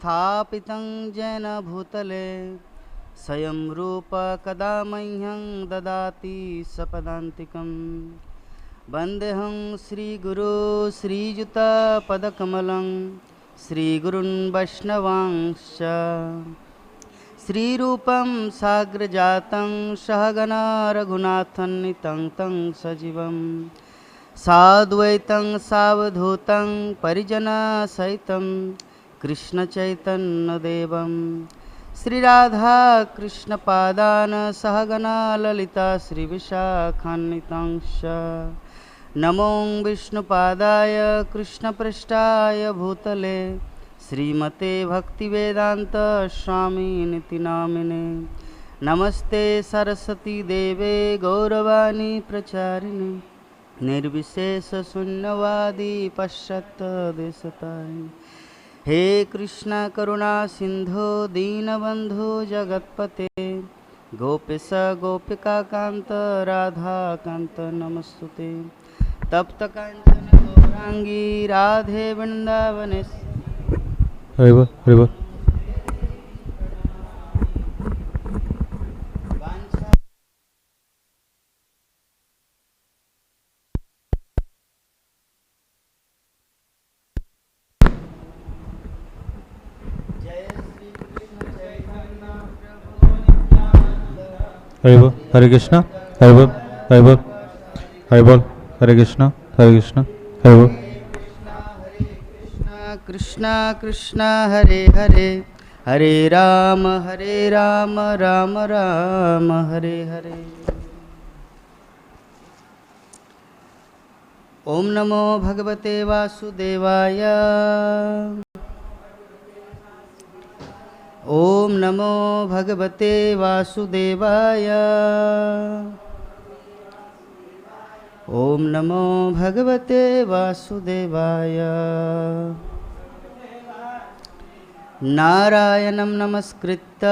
स्थापितं येन भूतले स्वयं रूप कदा मह्यं ददाति सपदान्तिकं वन्देऽहं श्रीगुरो श्रीयुतपदकमलं श्रीगुरुन् वैष्णवांश्च श्रीरूपं साग्रजातं सहगणा रघुनाथान्वितं तं सजीवं साद्वैतं सावधूतं परिजनसहितं कृष्णचैतन्यदेवं श्रीराधाकृष्णपादान् सहगणा ललिता श्रीविशाखान्वितांश्च नमो विष्णुपादाय कृष्णपृष्ठाय भूतले श्रीमते भक्तिवेदांत स्वामिनिति नामिने नमस्ते सरस्वती देवे गौरवाणी प्रचारिणे निर्विशेष शून्यवादी पश्चात् देशतारिणे हे कृष्ण करुणा सिंधु दीनबंधु जगतपते गोपेश गोपिका कांत राधा कांत नमस्तुते तप्त कांचन गौरांगी राधे वृंदावनेश्वरी हरिबोल हरिबोल। हरिबोल हरे कृष्णा हरिबोल हरिबोल हरिबोल हरे कृष्णा हरिबोल कृष्णा कृष्णा हरे हरे हरे राम राम राम हरे हरे। ओम नमो भगवते वासुदेवाय ओम नमो भगवते वासुदेवाय ओम नमो भगवते वासुदेवाय। नारायणं नमस्कृत्य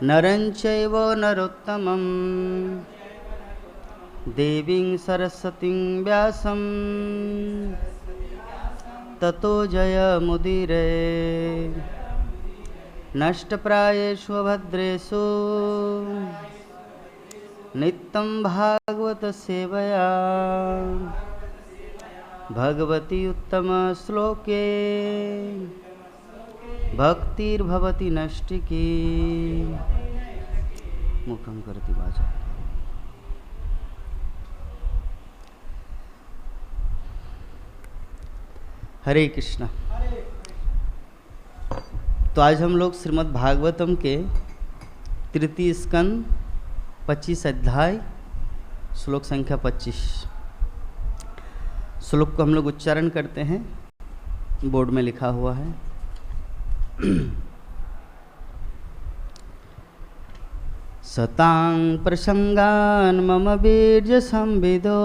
नरं चैव नरोत्तमं देवीं सरस्वतीं व्यासं ततो जयमुदीरये। नष्टप्रायेषु भद्रेषु नित्यं भागवत सेवया भगवती उत्तम श्लोके भक्तिर्भवति नष्टिकी मुखं करति वाचा। हरे कृष्णा। तो आज हम लोग श्रीमद् भागवतम के तृतीय स्कंद 25 अध्याय श्लोक संख्या 25 श्लोक को हम लोग उच्चारण करते हैं। बोर्ड में लिखा हुआ है सतां प्रसंगान् मम वीर्य संविदो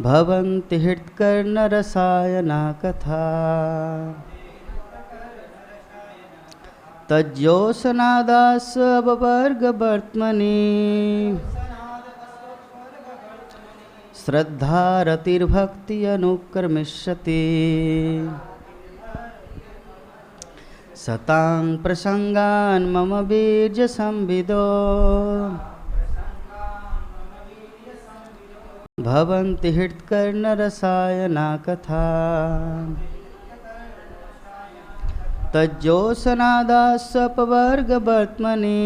भवन्ति हृत्कर्णरसायना कथा तज्जोषनादास्ववर्गवर्त्मनि श्रद्धारतिर्भक्ति अनुक्रमिष्यति। सतां प्रसंगान् मम वीर्य संविदो भवन्ति हृत्कर्णरसायना कथा तज्जोषनादास्ववर्गवर्त्मनि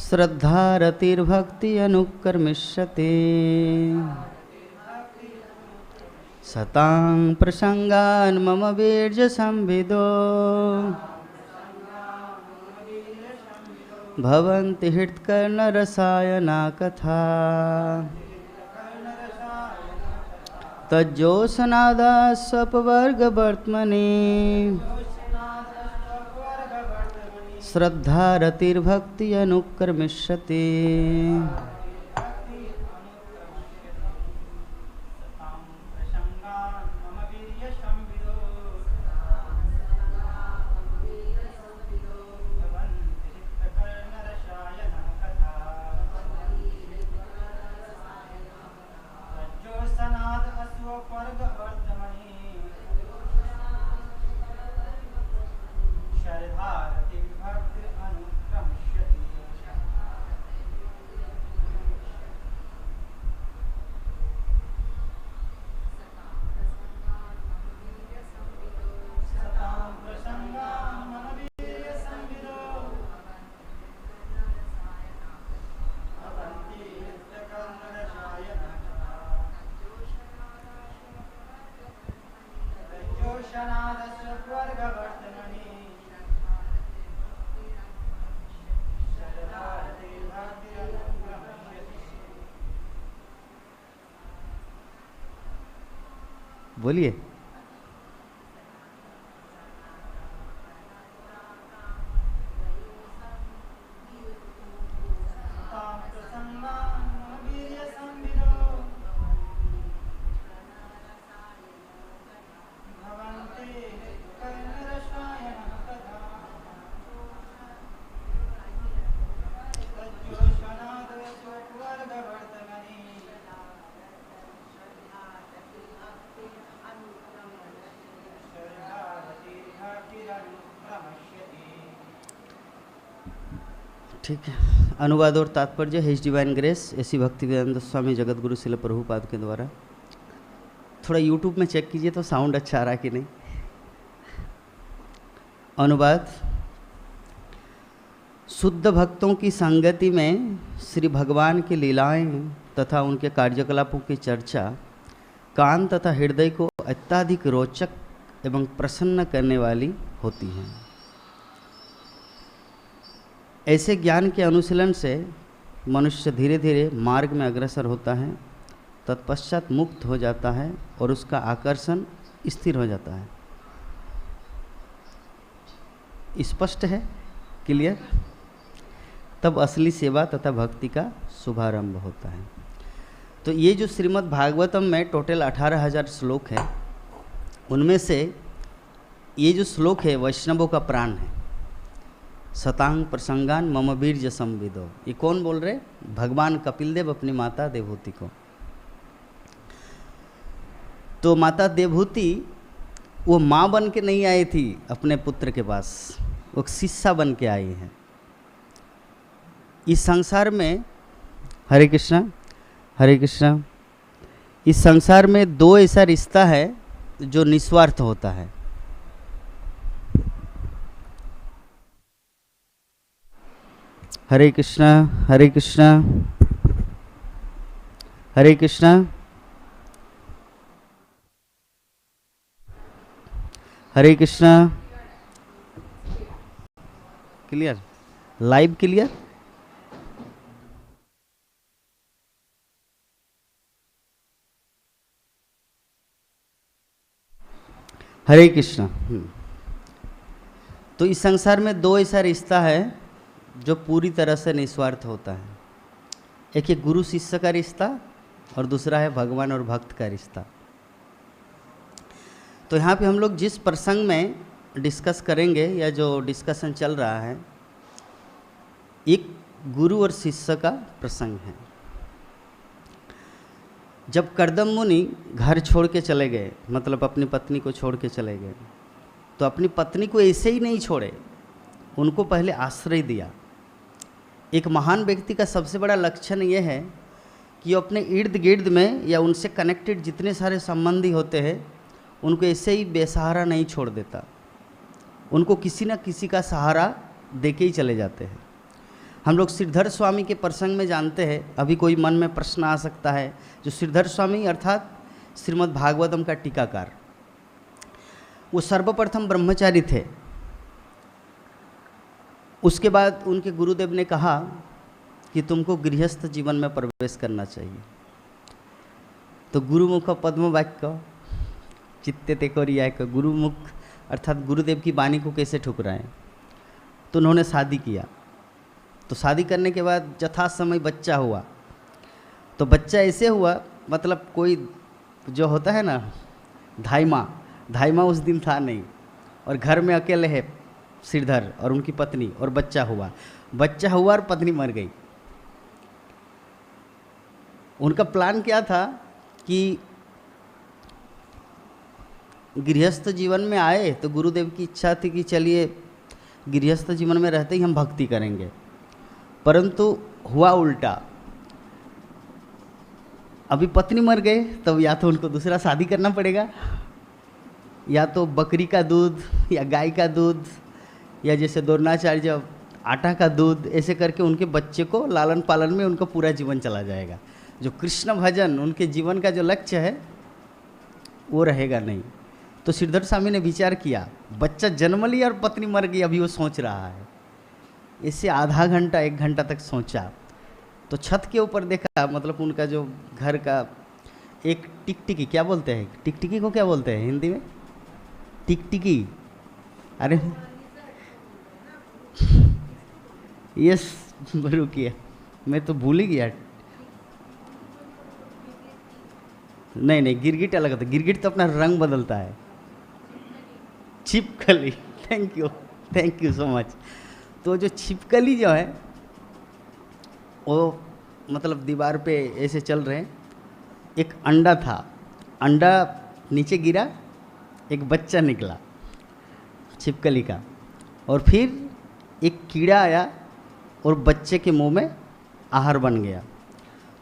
श्रद्धारतिर्भक्ति अनुक्रमिष्यति। सतां प्रसंगान् मम वीर्य संविदो भवन्ति हृत्कर्णरसायना कथा तज्जोषनादास्ववर्गवर्त्मनि श्रद्धारतिर्भक्ति अनुक्रमिष्यति। बोलिए। ठीक है, अनुवाद और तात्पर्य हिज डिवाइन ग्रेस ऐसी भक्तिवेदांत स्वामी जगत गुरु शिल प्रभुपाद के द्वारा। थोड़ा यूट्यूब में चेक कीजिए तो साउंड अच्छा आ रहा है कि नहीं। अनुवाद। शुद्ध भक्तों की संगति में श्री भगवान की लीलाएं तथा उनके कार्यकलापों की चर्चा कान तथा हृदय को अत्यधिक रोचक एवं प्रसन्न करने वाली होती हैं। ऐसे ज्ञान के अनुशीलन से मनुष्य धीरे धीरे मार्ग में अग्रसर होता है, तत्पश्चात मुक्त हो जाता है और उसका आकर्षण स्थिर हो जाता है। स्पष्ट है? क्लियर? तब असली सेवा तथा भक्ति का शुभारंभ होता है। तो ये जो श्रीमद् भागवतम में टोटल 18,000 श्लोक है, उनमें से ये जो श्लोक है वैष्णवों का प्राण है। सतांग प्रसंगान मम वीर्य संविदो, ये कौन बोल रहे? भगवान कपिल देव अपनी माता देवहूति को। तो माता देवहूति वो माँ बन के नहीं आई थी अपने पुत्र के पास, वो शिष्या बन के आई है। इस संसार में, हरे कृष्णा हरे कृष्णा, इस संसार में दो ऐसा रिश्ता है जो निस्वार्थ होता है। Hare Krishna Hare Krishna Hare Krishna Hare Krishna. Clear? Live clear? Hare Krishna. तो इस संसार में दो ऐसा रिश्ता है जो पूरी तरह से निस्वार्थ होता है। एक है गुरु शिष्य का रिश्ता और दूसरा है भगवान और भक्त का रिश्ता। तो यहाँ पे हम लोग जिस प्रसंग में डिस्कस करेंगे या जो डिस्कशन चल रहा है, एक गुरु और शिष्य का प्रसंग है। जब कर्दम मुनि घर छोड़ के चले गए, मतलब अपनी पत्नी को छोड़ के चले गए, तो अपनी पत्नी को ऐसे ही नहीं छोड़े, उनको पहले आश्रय दिया। एक महान व्यक्ति का सबसे बड़ा लक्षण ये है कि वो अपने इर्द गिर्द में या उनसे कनेक्टेड जितने सारे संबंधी होते हैं उनको ऐसे ही बेसहारा नहीं छोड़ देता, उनको किसी न किसी का सहारा दे के ही चले जाते हैं। हम लोग श्रीधर स्वामी के प्रसंग में जानते हैं। अभी कोई मन में प्रश्न आ सकता है, जो श्रीधर स्वामी अर्थात श्रीमद् भागवतम का टीकाकार, वो सर्वप्रथम ब्रह्मचारी थे। उसके बाद उनके गुरुदेव ने कहा कि तुमको गृहस्थ जीवन में प्रवेश करना चाहिए। तो गुरुमुख पद्म वाक्य चित्ते ते कोरिया का गुरुमुख अर्थात गुरुदेव की वाणी को कैसे ठुकराएं। तो उन्होंने शादी किया। तो शादी करने के बाद यथा समय बच्चा हुआ। तो बच्चा ऐसे हुआ, मतलब कोई जो होता है ना धाइमा उस दिन था नहीं, और घर में अकेले है श्रीधर और उनकी पत्नी, और बच्चा हुआ और पत्नी मर गई। उनका प्लान क्या था कि गृहस्थ जीवन में आए, तो गुरुदेव की इच्छा थी कि चलिए गृहस्थ जीवन में रहते ही हम भक्ति करेंगे, परंतु हुआ उल्टा। अभी पत्नी मर गए, तब या तो उनको दूसरा शादी करना पड़ेगा, या तो बकरी का दूध या गाय का दूध या जैसे द्रोणाचार्य आटा का दूध, ऐसे करके उनके बच्चे को लालन पालन में उनका पूरा जीवन चला जाएगा। जो कृष्ण भजन उनके जीवन का जो लक्ष्य है वो रहेगा नहीं। तो श्रीधर स्वामी ने विचार किया, बच्चा जन्म लिया और पत्नी मर गई, अभी वो सोच रहा है। इससे आधा घंटा 1 घंटा तक सोचा। तो छत के ऊपर देखा, मतलब उनका जो घर का एक टिकटिकी, क्या बोलते हैं टिकटिकी को, क्या बोलते हैं हिंदी में? टिकटिकी। अरे यस, रुकिए मैं तो भूल ही गया। नहीं नहीं, गिरगिट अलग होता है, गिरगिट तो अपना रंग बदलता है। छिपकली, थैंक यू सो मच। तो जो छिपकली जो है वो मतलब दीवार पे ऐसे चल रहे हैं, एक अंडा था, अंडा नीचे गिरा, एक बच्चा निकला छिपकली का, और फिर एक कीड़ा आया और बच्चे के मुंह में आहार बन गया।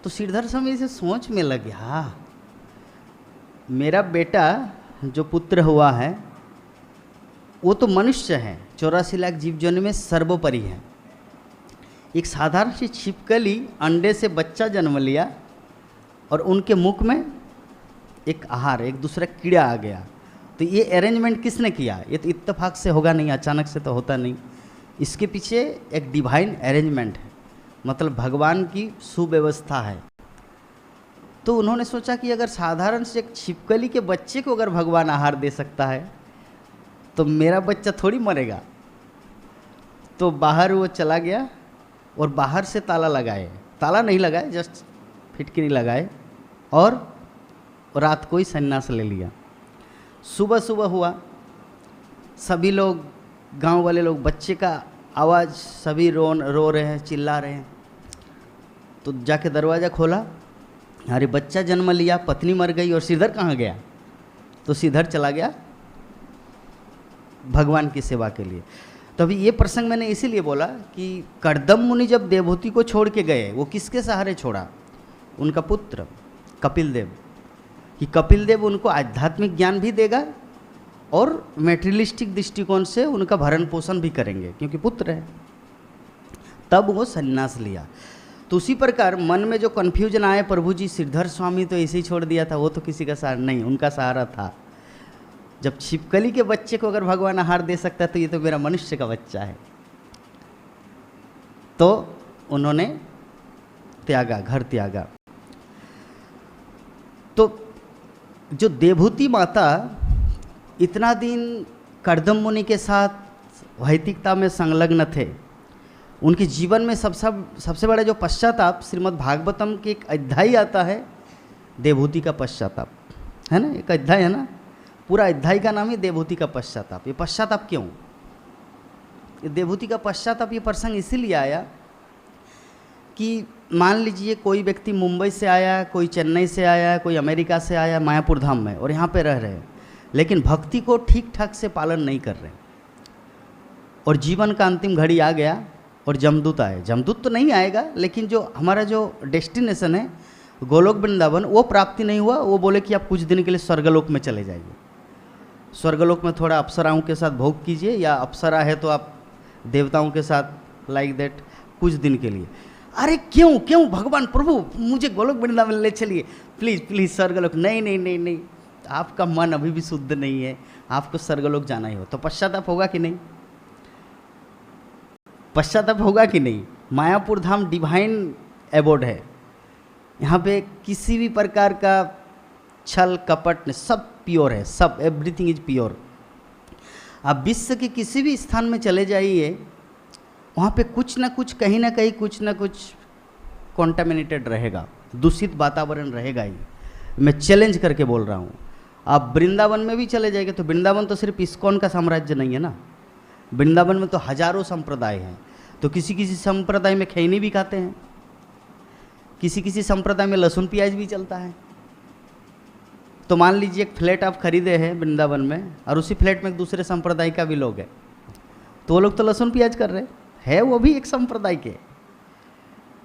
तो श्रीधर स्वामी से सोच में लग गया, हाँ मेरा बेटा जो पुत्र हुआ है वो तो मनुष्य है, 84 लाख जीव जन्तु में सर्वोपरि है। एक साधारण सी छिपकली अंडे से बच्चा जन्म लिया और उनके मुख में एक आहार, एक दूसरा कीड़ा आ गया। तो ये अरेंजमेंट किसने किया? ये तो इत्तेफाक से होगा नहीं, अचानक से तो होता नहीं। इसके पीछे एक डिवाइन अरेंजमेंट है, मतलब भगवान की सुव्यवस्था है। तो उन्होंने सोचा कि अगर साधारण से एक छिपकली के बच्चे को अगर भगवान आहार दे सकता है तो मेरा बच्चा थोड़ी मरेगा। तो बाहर वो चला गया और बाहर से ताला लगाए, ताला नहीं लगाए, जस्ट फिटकरी लगाए, और रात को ही संन्यास ले लिया। सुबह सुबह हुआ, सभी लोग, गांव वाले लोग, बच्चे का आवाज़, सभी रो रहे हैं, चिल्ला रहे हैं। तो जाके दरवाज़ा खोला, अरे बच्चा जन्म लिया, पत्नी मर गई, और श्रीधर कहाँ गया? तो श्रीधर चला गया भगवान की सेवा के लिए। तो अभी ये प्रसंग मैंने इसीलिए बोला कि कर्दम मुनि जब देवहूति को छोड़ के गए, वो किसके सहारे छोड़ा? उनका पुत्र कपिल देव, कि कपिल देव उनको आध्यात्मिक ज्ञान भी देगा और मेटेरियलिस्टिक दृष्टिकोण से उनका भरण पोषण भी करेंगे, क्योंकि पुत्र है। तब वो संन्यास लिया। तो उसी प्रकार मन में जो कन्फ्यूजन आए, प्रभु जी श्रीधर स्वामी तो ऐसे ही छोड़ दिया था, वो तो किसी का सहारा नहीं, उनका सहारा था। जब छिपकली के बच्चे को अगर भगवान आहार दे सकता है तो ये तो मेरा मनुष्य का बच्चा है। तो उन्होंने त्यागा, घर त्यागा। तो जो देवहूति माता इतना दिन कर्दम मुनि के साथ वैदिकता में संलग्न थे, उनके जीवन में सबसे बड़ा जो पश्चाताप, श्रीमद् भागवतम के एक अध्याय आता है देवहूति का पश्चाताप, है ना? एक अध्याय है ना, पूरा अध्याय का नाम है देवहूति का पश्चाताप। ये पश्चाताप क्यों? ये देवहूति का पश्चाताप, ये प्रसंग इसीलिए आया कि मान लीजिए कोई व्यक्ति मुंबई से आया, कोई चेन्नई से आया, कोई अमेरिका से आया मायापुर धाम में, और यहाँ पे रह रहे हैं, लेकिन भक्ति को ठीक ठाक से पालन नहीं कर रहे, और जीवन का अंतिम घड़ी आ गया और जमदूत आए। जमदूत तो नहीं आएगा, लेकिन जो हमारा जो डेस्टिनेशन है गोलोक वृंदावन, वो प्राप्ति नहीं हुआ। वो बोले कि आप कुछ दिन के लिए स्वर्गलोक में चले जाइए, स्वर्गलोक में थोड़ा अप्सराओं के साथ भोग कीजिए, या अप्सरा है तो आप देवताओं के साथ, लाइक दैट, कुछ दिन के लिए। अरे क्यों क्यों भगवान प्रभु मुझे गोलोक वृंदावन ले चलिए, प्लीज़ प्लीज़ स्वर्गलोक। नहीं नहीं नहीं नहीं, आपका मन अभी भी शुद्ध नहीं है, आपको स्वर्गलोक जाना ही हो। तो पश्चाताप होगा कि नहीं? पश्चाताप होगा कि नहीं? मायापुर धाम डिवाइन एबोर्ड है, यहाँ पे किसी भी प्रकार का छल कपट, सब प्योर है, सब एवरीथिंग इज प्योर। आप विश्व के किसी भी स्थान में चले जाइए, वहाँ पे कुछ ना कुछ, कहीं ना कहीं कुछ ना कुछ कॉन्टामिनेटेड रहेगा, दूषित वातावरण रहेगा ही। मैं चैलेंज करके बोल रहा हूँ। आप वृंदावन में भी चले जाएंगे तो वृंदावन तो सिर्फ इस्कॉन का साम्राज्य नहीं है ना, वृंदावन में तो हजारों संप्रदाय हैं। तो किसी किसी संप्रदाय में खैनी भी खाते हैं, किसी किसी संप्रदाय में लहसुन प्याज भी चलता है। तो मान लीजिए एक फ्लैट आप खरीदे हैं वृंदावन में, और उसी फ्लैट में एक दूसरे संप्रदाय का भी लोग है, तो वो लोग तो लहसुन प्याज कर रहे हैं, वो भी एक संप्रदाय के,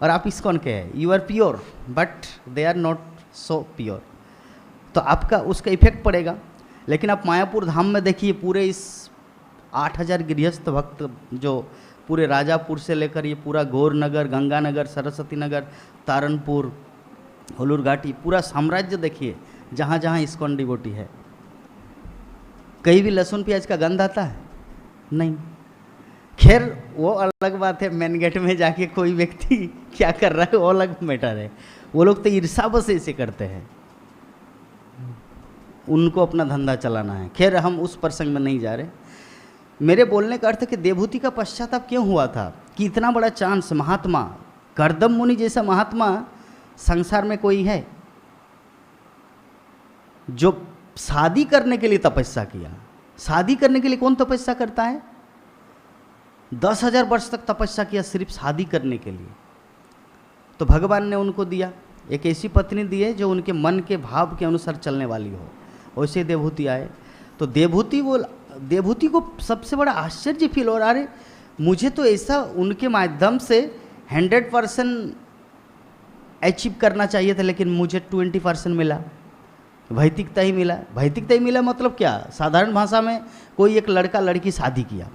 और आप इस्कॉन के हैं। You are pure but they are not so pure, तो आपका उसका इफेक्ट पड़ेगा। लेकिन आप मायापुर धाम में देखिए, पूरे इस 8000 गृहस्थ भक्त जो पूरे राजापुर से लेकर ये पूरा गौरनगर, गंगानगर, सरस्वती नगर, तारनपुर, होलूर घाटी, पूरा साम्राज्य देखिए, जहाँ जहाँ इस्कॉन डिवोटी है। कहीं भी लहसुन प्याज का गंध आता है? नहीं। खैर वो अलग बात है, मेन गेट में जाके कोई व्यक्ति क्या कर रहा है वो अलग मैटर है। वो लोग तो ईर्षा बस ऐसे करते हैं, उनको अपना धंधा चलाना है। खैर हम उस प्रसंग में नहीं जा रहे। मेरे बोलने का अर्थ है कि देवहूति का पश्चाताप क्यों हुआ था कि इतना बड़ा चांस महात्मा कर्दम मुनि जैसा महात्मा संसार में कोई है जो शादी करने के लिए तपस्या किया। शादी करने के लिए कौन तपस्या करता है? 10,000 वर्ष तक तपस्या किया सिर्फ शादी करने के लिए। तो भगवान ने उनको दिया, एक ऐसी पत्नी दी है जो उनके मन के भाव के अनुसार चलने वाली हो। वैसे देवहूति आए तो देवहूति को सबसे बड़ा आश्चर्य फील हो रहा है, मुझे तो ऐसा उनके माध्यम से 100% अचीव करना चाहिए था, लेकिन मुझे 20% मिला, भौतिकता ही मिला। भौतिकता ही मिला मतलब क्या? साधारण भाषा में कोई एक लड़का लड़की शादी किया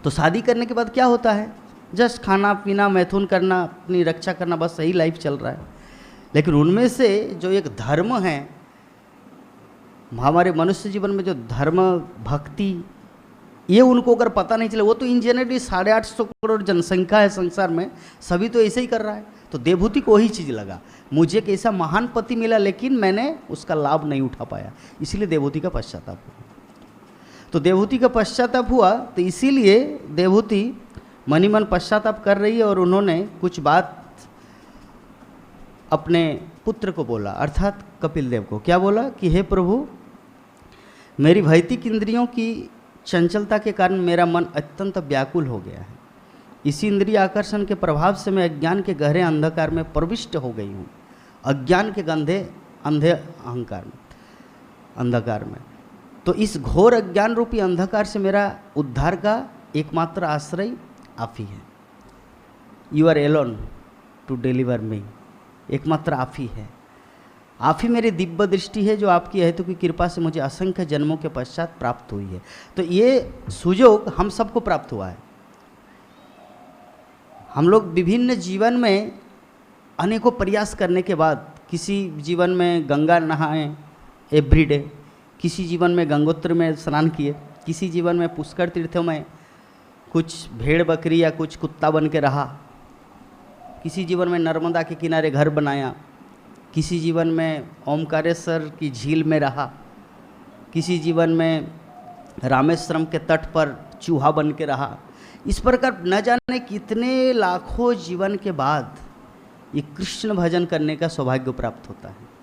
तो शादी करने के बाद क्या होता है? जस्ट खाना पीना मैथुन करना, अपनी रक्षा करना, बस सही लाइफ चल रहा है। लेकिन उनमें से जो एक धर्म है, हमारे मनुष्य जीवन में जो धर्म भक्ति, ये उनको अगर पता नहीं चले, वो तो इन जनरली 850 करोड़ जनसंख्या है संसार में, सभी तो ऐसे ही कर रहा है। तो देवहूति को वही चीज़ लगा, मुझे एक ऐसा महान पति मिला लेकिन मैंने उसका लाभ नहीं उठा पाया, इसीलिए देवहूति का पश्चाताप हुआ। तो देवहूति का पश्चाताप हुआ तो इसीलिए देवहूति मनी मन पश्चाताप कर रही है और उन्होंने कुछ बात अपने पुत्र को बोला, अर्थात कपिल देव को। क्या बोला कि हे प्रभु, मेरी भौतिक इंद्रियों की चंचलता के कारण मेरा मन अत्यंत व्याकुल हो गया है। इसी इंद्रिय आकर्षण के प्रभाव से मैं अज्ञान के गहरे अंधकार में प्रविष्ट हो गई हूँ, अज्ञान के अंधे अंधकार में। तो इस घोर अज्ञान रूपी अंधकार से मेरा उद्धार का एकमात्र आश्रय आप ही है। You are alone to deliver me, एकमात्र आप ही है। आप ही मेरी दिव्य दृष्टि है जो आपकी हेतु की कृपा से मुझे असंख्य जन्मों के पश्चात प्राप्त हुई है। तो ये सुयोग हम सबको प्राप्त हुआ है। हम लोग विभिन्न जीवन में अनेकों प्रयास करने के बाद, किसी जीवन में गंगा नहाएं एवरीडे, किसी जीवन में गंगोत्र में स्नान किए, किसी जीवन में पुष्कर तीर्थों में कुछ भेड़ बकरी या कुछ कुत्ता बन के रहा, किसी जीवन में नर्मदा के किनारे घर बनाया, किसी जीवन में ओमकारेश्वर की झील में रहा, किसी जीवन में रामेश्वरम के तट पर चूहा बन के रहा। इस प्रकार न जाने कितने लाखों जीवन के बाद ये कृष्ण भजन करने का सौभाग्य प्राप्त होता है।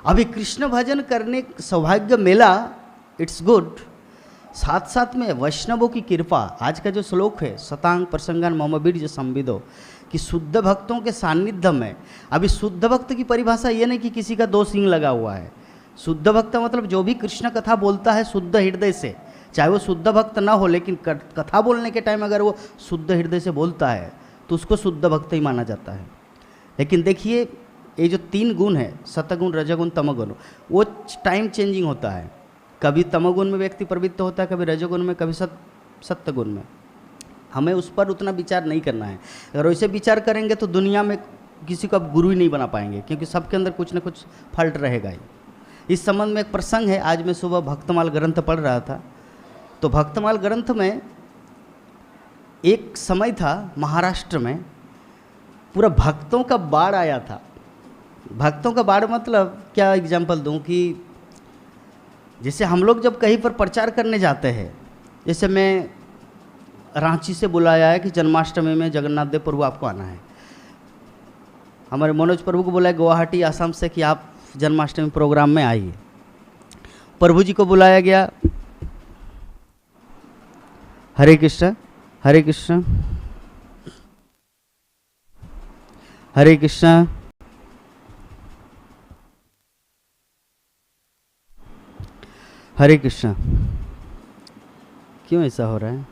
अभी कृष्ण भजन करने सौभाग्य मिला, इट्स गुड। साथ साथ में वैष्णवों की कृपा, आज का जो श्लोक है शतांग प्रसंगान मम बीर्ज संविदो, कि शुद्ध भक्तों के सान्निध्य में। अभी शुद्ध भक्त की परिभाषा ये नहीं कि किसी का 2 सिंह लगा हुआ है। शुद्ध भक्त मतलब जो भी कृष्ण कथा बोलता है शुद्ध हृदय से, चाहे वो शुद्ध भक्त ना हो, लेकिन कथा बोलने के टाइम अगर वो शुद्ध हृदय से बोलता है तो उसको शुद्ध भक्त ही माना जाता है। लेकिन देखिए ये जो 3 गुण है, सतगुण रजगुण तमगुण, वो टाइम चेंजिंग होता है। कभी तमगुण में व्यक्ति प्रवृत्त होता है, कभी रजगुण में, कभी सत्यगुण में। हमें उस पर उतना विचार नहीं करना है। अगर वैसे विचार करेंगे तो दुनिया में किसी को आप गुरु ही नहीं बना पाएंगे, क्योंकि सबके अंदर कुछ ना कुछ फॉल्ट रहेगा ही। इस संबंध में एक प्रसंग है। आज मैं सुबह भक्तमाल ग्रंथ पढ़ रहा था, तो भक्तमाल ग्रंथ में एक समय था महाराष्ट्र में पूरा भक्तों का बाढ़ आया था। भक्तों का बाढ़ मतलब क्या एग्जाम्पल दूं कि जैसे हम लोग जब कहीं पर प्रचार करने जाते हैं, जैसे मैं रांची से बुलाया है कि जन्माष्टमी में जगन्नाथ देव प्रभु आपको आना है। हमारे मनोज प्रभु को बुलाया गुवाहाटी आसाम से कि आप जन्माष्टमी प्रोग्राम में आइए। प्रभु जी को बुलाया गया। हरे कृष्ण हरे कृष्ण हरे कृष्ण हरे कृष्ण। क्यों ऐसा हो रहा है?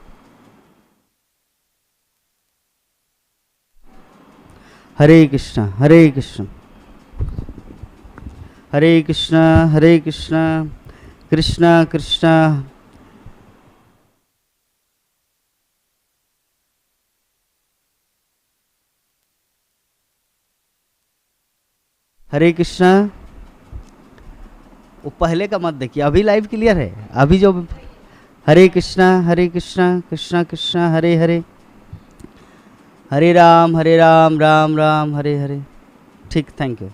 हरे कृष्ण हरे कृष्ण हरे कृष्ण हरे कृष्ण कृष्ण कृष्ण हरे कृष्ण। वो पहले का मत देखिए, अभी लाइव क्लियर है। अभी जो हरे कृष्ण कृष्ण कृष्ण हरे हरे, हरे राम राम राम हरे हरे। ठीक, थैंक यू।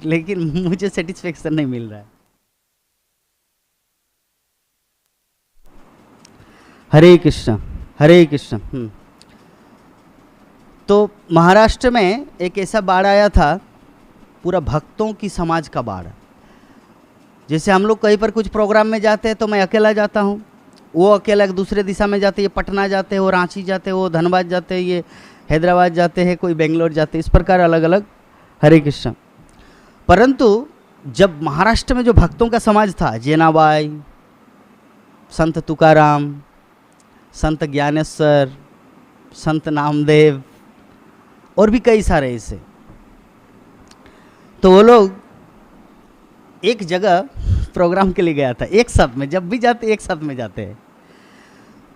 लेकिन मुझे सेटिस्फेक्शन नहीं मिल रहा है। हरे कृष्ण हरे कृष्ण। तो महाराष्ट्र में एक ऐसा बाढ़ आया था, पूरा भक्तों की समाज का बाढ़। जैसे हम लोग कहीं पर कुछ प्रोग्राम में जाते हैं तो मैं अकेला जाता हूँ, वो अकेला दूसरे दिशा में जाते हैं, ये पटना जाते हैं, वो रांची जाते हैं, वो धनबाद जाते हैं, ये हैदराबाद जाते हैं, कोई बेंगलोर जाते हैं, इस प्रकार अलग अलग। हरे कृष्ण। परंतु जब महाराष्ट्र में जो भक्तों का समाज था, जेनाबाई, संत तुकाराम, संत ज्ञानेश्वर, संत नामदेव और भी कई सारे ऐसे, तो वो लोग एक जगह प्रोग्राम के लिए गया था, एक साथ में, जब भी जाते एक साथ में जाते हैं।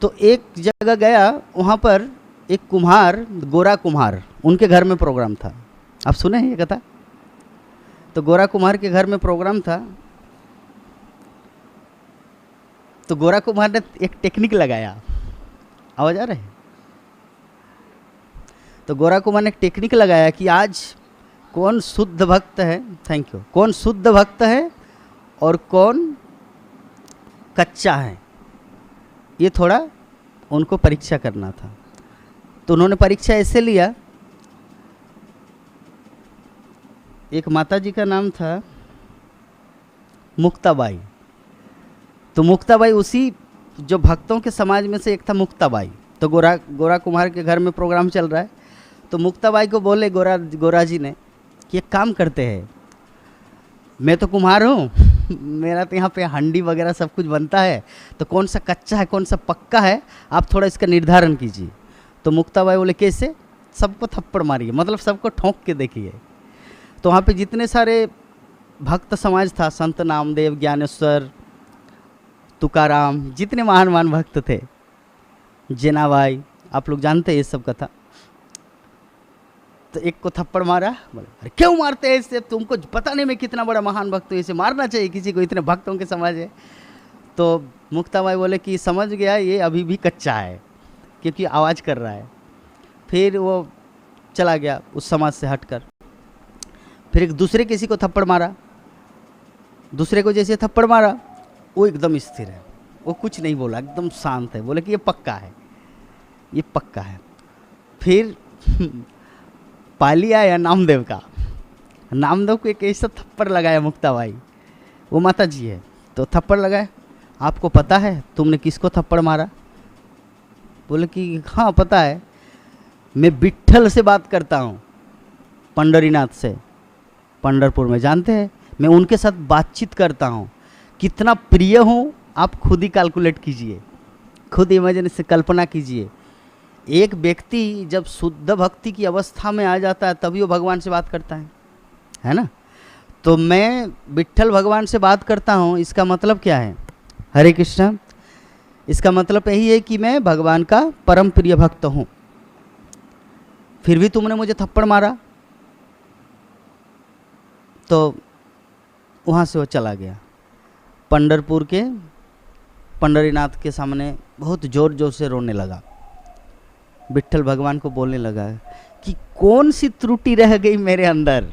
तो एक जगह गया, वहाँ पर एक कुम्हार, गोरा कुम्हार, उनके घर में प्रोग्राम था। आप सुने हैं ये कथा? तो गोरा कुम्हार के घर में प्रोग्राम था, तो गोरा कुम्हार ने एक टेक्निक लगाया। आवाज आ रहा है? तो गोरा कुमार ने एक टेक्निक लगाया कि आज कौन शुद्ध भक्त है, थैंक यू, कौन शुद्ध भक्त है और कौन कच्चा है, ये थोड़ा उनको परीक्षा करना था। तो उन्होंने परीक्षा ऐसे लिया, एक माता जी का नाम था मुक्ताबाई। तो मुक्ताबाई उसी जो भक्तों के समाज में से एक था मुक्ताबाई। तो गोरा कुमार के घर में प्रोग्राम चल रहा है, तो मुक्ताबाई को बोले गोरा जी ने कि एक काम करते हैं, मैं तो कुम्हार हूँ, मेरा तो यहाँ पे हंडी वगैरह सब कुछ बनता है, तो कौन सा कच्चा है कौन सा पक्का है, आप थोड़ा इसका निर्धारण कीजिए। तो मुक्ताबाई बोले कैसे? सबको थप्पड़ मारिए, मतलब सबको ठोंक के देखिए। तो वहाँ पे जितने सारे भक्त समाज था, संत नामदेव, ज्ञानेश्वर, तुकाराम, जितने महान महान भक्त थे, जेनाबाई, आप लोग जानते हैं ये सब कथा। तो एक को थप्पड़ मारा, बोले अरे क्यों मारते हैं इससे, तुमको पता नहीं मैं कितना बड़ा महान भक्त हूँ, इसे मारना चाहिए किसी को, इतने भक्तों के समाज है। तो मुक्ताबाई बोले कि समझ गया, ये अभी भी कच्चा है क्योंकि आवाज़ कर रहा है। फिर वो चला गया उस समाज से हटकर। फिर एक दूसरे किसी को थप्पड़ मारा, दूसरे को जैसे थप्पड़ मारा, वो एकदम स्थिर है, वो कुछ नहीं बोला, एकदम शांत है, बोले कि ये पक्का है, ये पक्का है। फिर पाली आया नामदेव का, नामदेव को एक ऐसा थप्पड़ लगाया मुक्ताबाई, वो माता जी है, तो थप्पड़ लगाए, आपको पता है तुमने किसको थप्पड़ मारा? बोले कि हाँ पता है, मैं विट्ठल से बात करता हूँ, पंढरीनाथ से, पंढरपुर में, जानते हैं, मैं उनके साथ बातचीत करता हूँ, कितना प्रिय हूँ आप खुद ही कैलकुलेट कीजिए, खुद इमेजिन से कल्पना कीजिए। एक व्यक्ति जब शुद्ध भक्ति की अवस्था में आ जाता है तभी वो भगवान से बात करता है ना? तो मैं विट्ठल भगवान से बात करता हूँ, इसका मतलब क्या है? हरे कृष्ण। इसका मतलब यही है कि मैं भगवान का परम प्रिय भक्त हूँ, फिर भी तुमने मुझे थप्पड़ मारा। तो वहाँ से वो चला गया, पंढरपुर के पंढरीनाथ के सामने बहुत जोर जोर से रोने लगा, विट्ठल भगवान को बोलने लगा कि कौन सी त्रुटि रह गई मेरे अंदर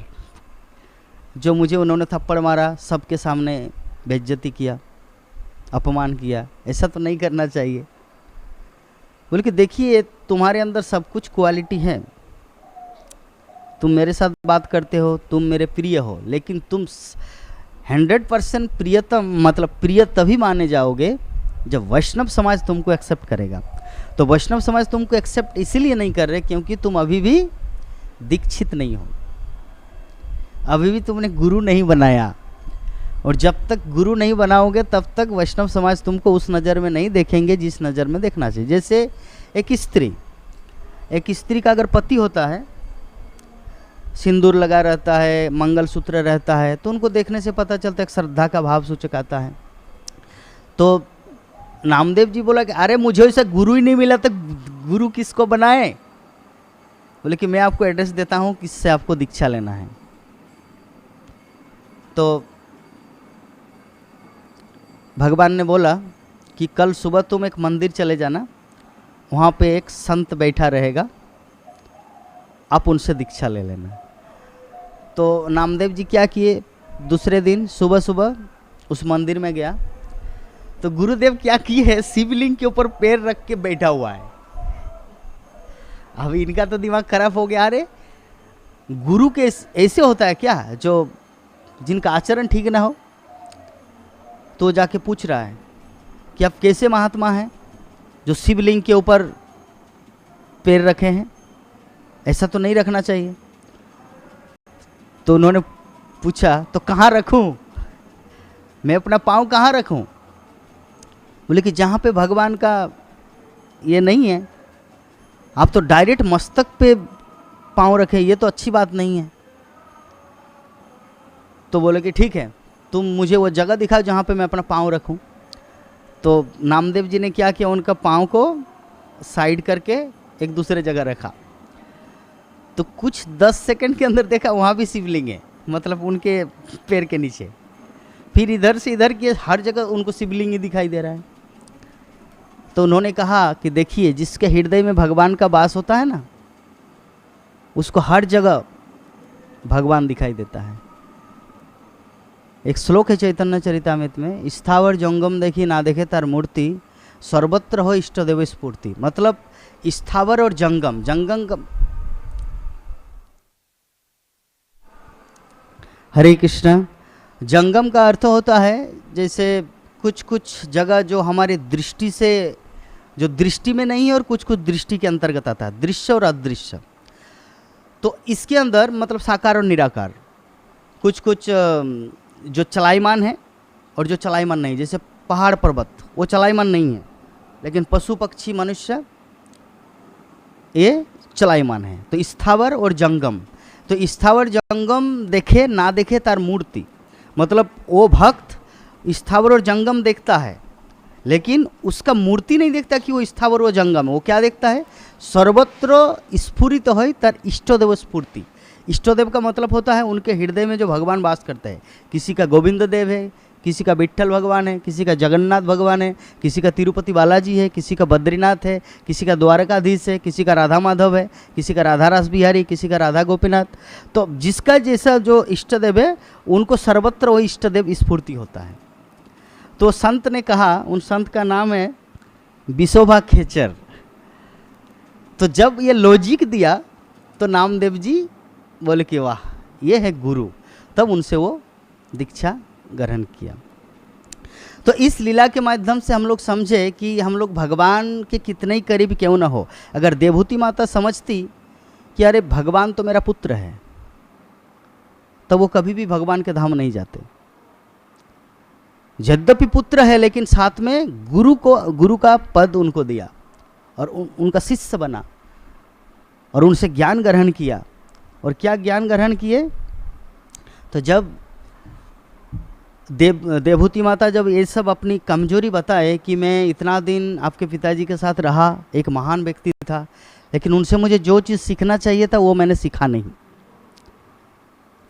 जो मुझे उन्होंने थप्पड़ मारा, सबके सामने बेइज्जती किया, अपमान किया, ऐसा तो नहीं करना चाहिए। बोले कि देखिए तुम्हारे अंदर सब कुछ क्वालिटी है, तुम मेरे साथ बात करते हो, तुम मेरे प्रिय हो, लेकिन तुम 100% प्रियतम, मतलब प्रिय तभी माने जाओगे जब वैष्णव समाज तुमको एक्सेप्ट करेगा। तो वैष्णव समाज तुमको एक्सेप्ट इसीलिए नहीं कर रहे क्योंकि तुम अभी भी दीक्षित नहीं हो, अभी भी तुमने गुरु नहीं बनाया, और जब तक गुरु नहीं बनाओगे तब तक वैष्णव समाज तुमको उस नज़र में नहीं देखेंगे जिस नज़र में देखना चाहिए। जैसे एक स्त्री का अगर पति होता है, सिंदूर लगा रहता है, मंगलसूत्र रहता है, तो उनको देखने से पता चलता है, एक श्रद्धा का भाव सूचक आता है। तो नामदेव जी बोला कि अरे मुझे ऐसा गुरु ही नहीं मिला तो गुरु किसको बनाए? बोले कि मैं आपको एड्रेस देता हूँ किससे आपको दीक्षा लेना है। तो भगवान ने बोला कि कल सुबह तुम एक मंदिर चले जाना, वहाँ पे एक संत बैठा रहेगा, आप उनसे दीक्षा ले लेना। तो नामदेव जी क्या किए, दूसरे दिन सुबह सुबह उस मंदिर में गया तो गुरुदेव क्या किए है, शिवलिंग के ऊपर पैर रख के बैठा हुआ है। अब इनका तो दिमाग खराब हो गया, अरे गुरु के ऐसे होता है क्या, जो जिनका आचरण ठीक ना हो। तो जाके पूछ रहा है कि आप कैसे महात्मा हैं जो शिवलिंग के ऊपर पैर रखे हैं, ऐसा तो नहीं रखना चाहिए। तो उन्होंने पूछा तो कहाँ रखूं, मैं अपना पाँव कहाँ रखूं। बोले कि जहाँ पे भगवान का ये नहीं है, आप तो डायरेक्ट मस्तक पे पाँव रखे, ये तो अच्छी बात नहीं है। तो बोले कि ठीक है, तुम मुझे वो जगह दिखाओ जहाँ पे मैं अपना पाँव रखूं। तो नामदेव जी ने क्या किया, उनका पाँव को साइड करके एक दूसरे जगह रखा। तो कुछ 10 सेकंड के अंदर देखा वहाँ भी शिवलिंग है, मतलब उनके पैर के नीचे। फिर इधर से इधर की हर जगह उनको शिवलिंग ही दिखाई दे रहा है। तो उन्होंने कहा कि देखिए, जिसके हृदय में भगवान का वास होता है ना, उसको हर जगह भगवान दिखाई देता है। एक श्लोक है चैतन्य चरितामृत में, स्थावर जंगम देखी ना देखे तार मूर्ति, सर्वत्र हो इष्ट देव स्फूर्ति। मतलब स्थावर और जंगम, जंगम हरे कृष्ण, जंगम का अर्थ होता है जैसे कुछ कुछ जगह जो हमारी दृष्टि से, जो दृष्टि में नहीं है और कुछ कुछ दृष्टि के अंतर्गत आता है, दृश्य और अदृश्य। तो इसके अंदर मतलब साकार और निराकार, कुछ कुछ जो चलायमान है और जो चलायमान नहीं। जैसे पहाड़ पर्वत वो चलायमान नहीं है, लेकिन पशु पक्षी मनुष्य ये चलायमान है। तो स्थावर और जंगम, तो स्थावर जंगम देखे ना देखे तार मूर्ति, मतलब वो भक्त स्थावर और जंगम देखता है लेकिन उसका मूर्ति नहीं देखता कि वो स्थावर व जंगम है। वो क्या देखता है, सर्वत्र स्फुरित हो तार इष्टदेव स्फूर्ति। इष्टदेव का मतलब होता है उनके हृदय में जो भगवान वास करते हैं। किसी का गोविंद देव है, किसी का विट्ठल भगवान है, किसी का जगन्नाथ भगवान है, किसी का तिरुपति बालाजी है, किसी का बद्रीनाथ है, किसी का द्वारकाधीश है, किसी का राधा माधव है, किसी का राधा रास बिहारी, किसी का राधा गोपीनाथ। तो जिसका जैसा जो इष्टदेव है उनको सर्वत्र वही इष्टदेव स्फूर्ति होता है। तो संत ने कहा, उन संत का नाम है विशोभा खेचर। तो जब ये लॉजिक दिया तो नामदेव जी बोले कि वाह, ये है गुरु। तब उनसे वो दीक्षा ग्रहण किया। तो इस लीला के माध्यम से हम लोग समझे कि हम लोग भगवान के कितने ही करीब क्यों ना हो, अगर देवहूति माता समझती कि अरे भगवान तो मेरा पुत्र है, तो वो कभी भी भगवान के धाम नहीं जाते। यद्यपि पुत्र है लेकिन साथ में गुरु का पद उनको दिया और उनका शिष्य बना और उनसे ज्ञान ग्रहण किया। और क्या ज्ञान ग्रहण किए, तो जब देवहूति माता जब ये सब अपनी कमजोरी बताए कि मैं इतना दिन आपके पिताजी के साथ रहा, एक महान व्यक्ति था, लेकिन उनसे मुझे जो चीज़ सीखना चाहिए था वो मैंने सीखा नहीं,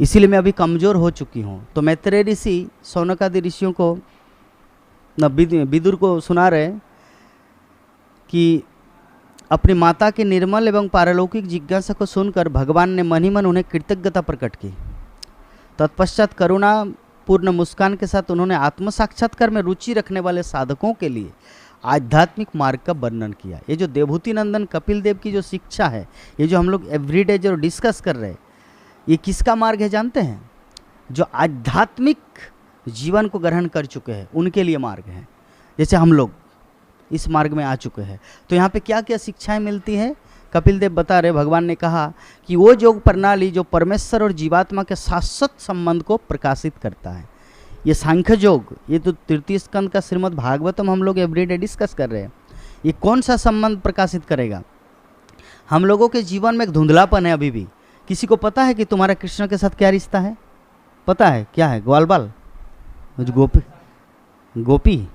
इसीलिए मैं अभी कमज़ोर हो चुकी हूँ। तो मैत्रेय ऋषि शौनकादि ऋषियों को विदुर को सुना रहे कि अपनी माता के निर्मल एवं पारलौकिक जिज्ञासा को सुनकर भगवान ने मन ही मन उन्हें कृतज्ञता प्रकट की। तत्पश्चात करुणा पूर्ण मुस्कान के साथ उन्होंने आत्म साक्षात्कार में रुचि रखने वाले साधकों के लिए आध्यात्मिक मार्ग का वर्णन किया। ये जो देवहूति नंदन कपिल देव की जो शिक्षा है, ये जो हम लोग एवरीडे जो डिस्कस कर रहे हैं, ये किसका मार्ग है जानते हैं? जो आध्यात्मिक जीवन को ग्रहण कर चुके हैं उनके लिए मार्ग है। जैसे हम लोग इस मार्ग में आ चुके हैं, तो यहाँ पे क्या क्या शिक्षाएं मिलती हैं? कपिल देव बता रहे, भगवान ने कहा कि वो योग प्रणाली जो परमेश्वर और जीवात्मा के शाश्वत संबंध को प्रकाशित करता है, ये सांख्य योग, ये तो तृतीय स्कंद का श्रीमद् भागवतम हम लोग एवरीडे डिस्कस कर रहे हैं। ये कौन सा संबंध प्रकाशित करेगा? हम लोगों के जीवन में एक धुंधलापन है अभी भी। किसी को पता है कि तुम्हारा कृष्ण के साथ क्या रिश्ता है? पता है क्या है? ग्वाल बाल, गोपी,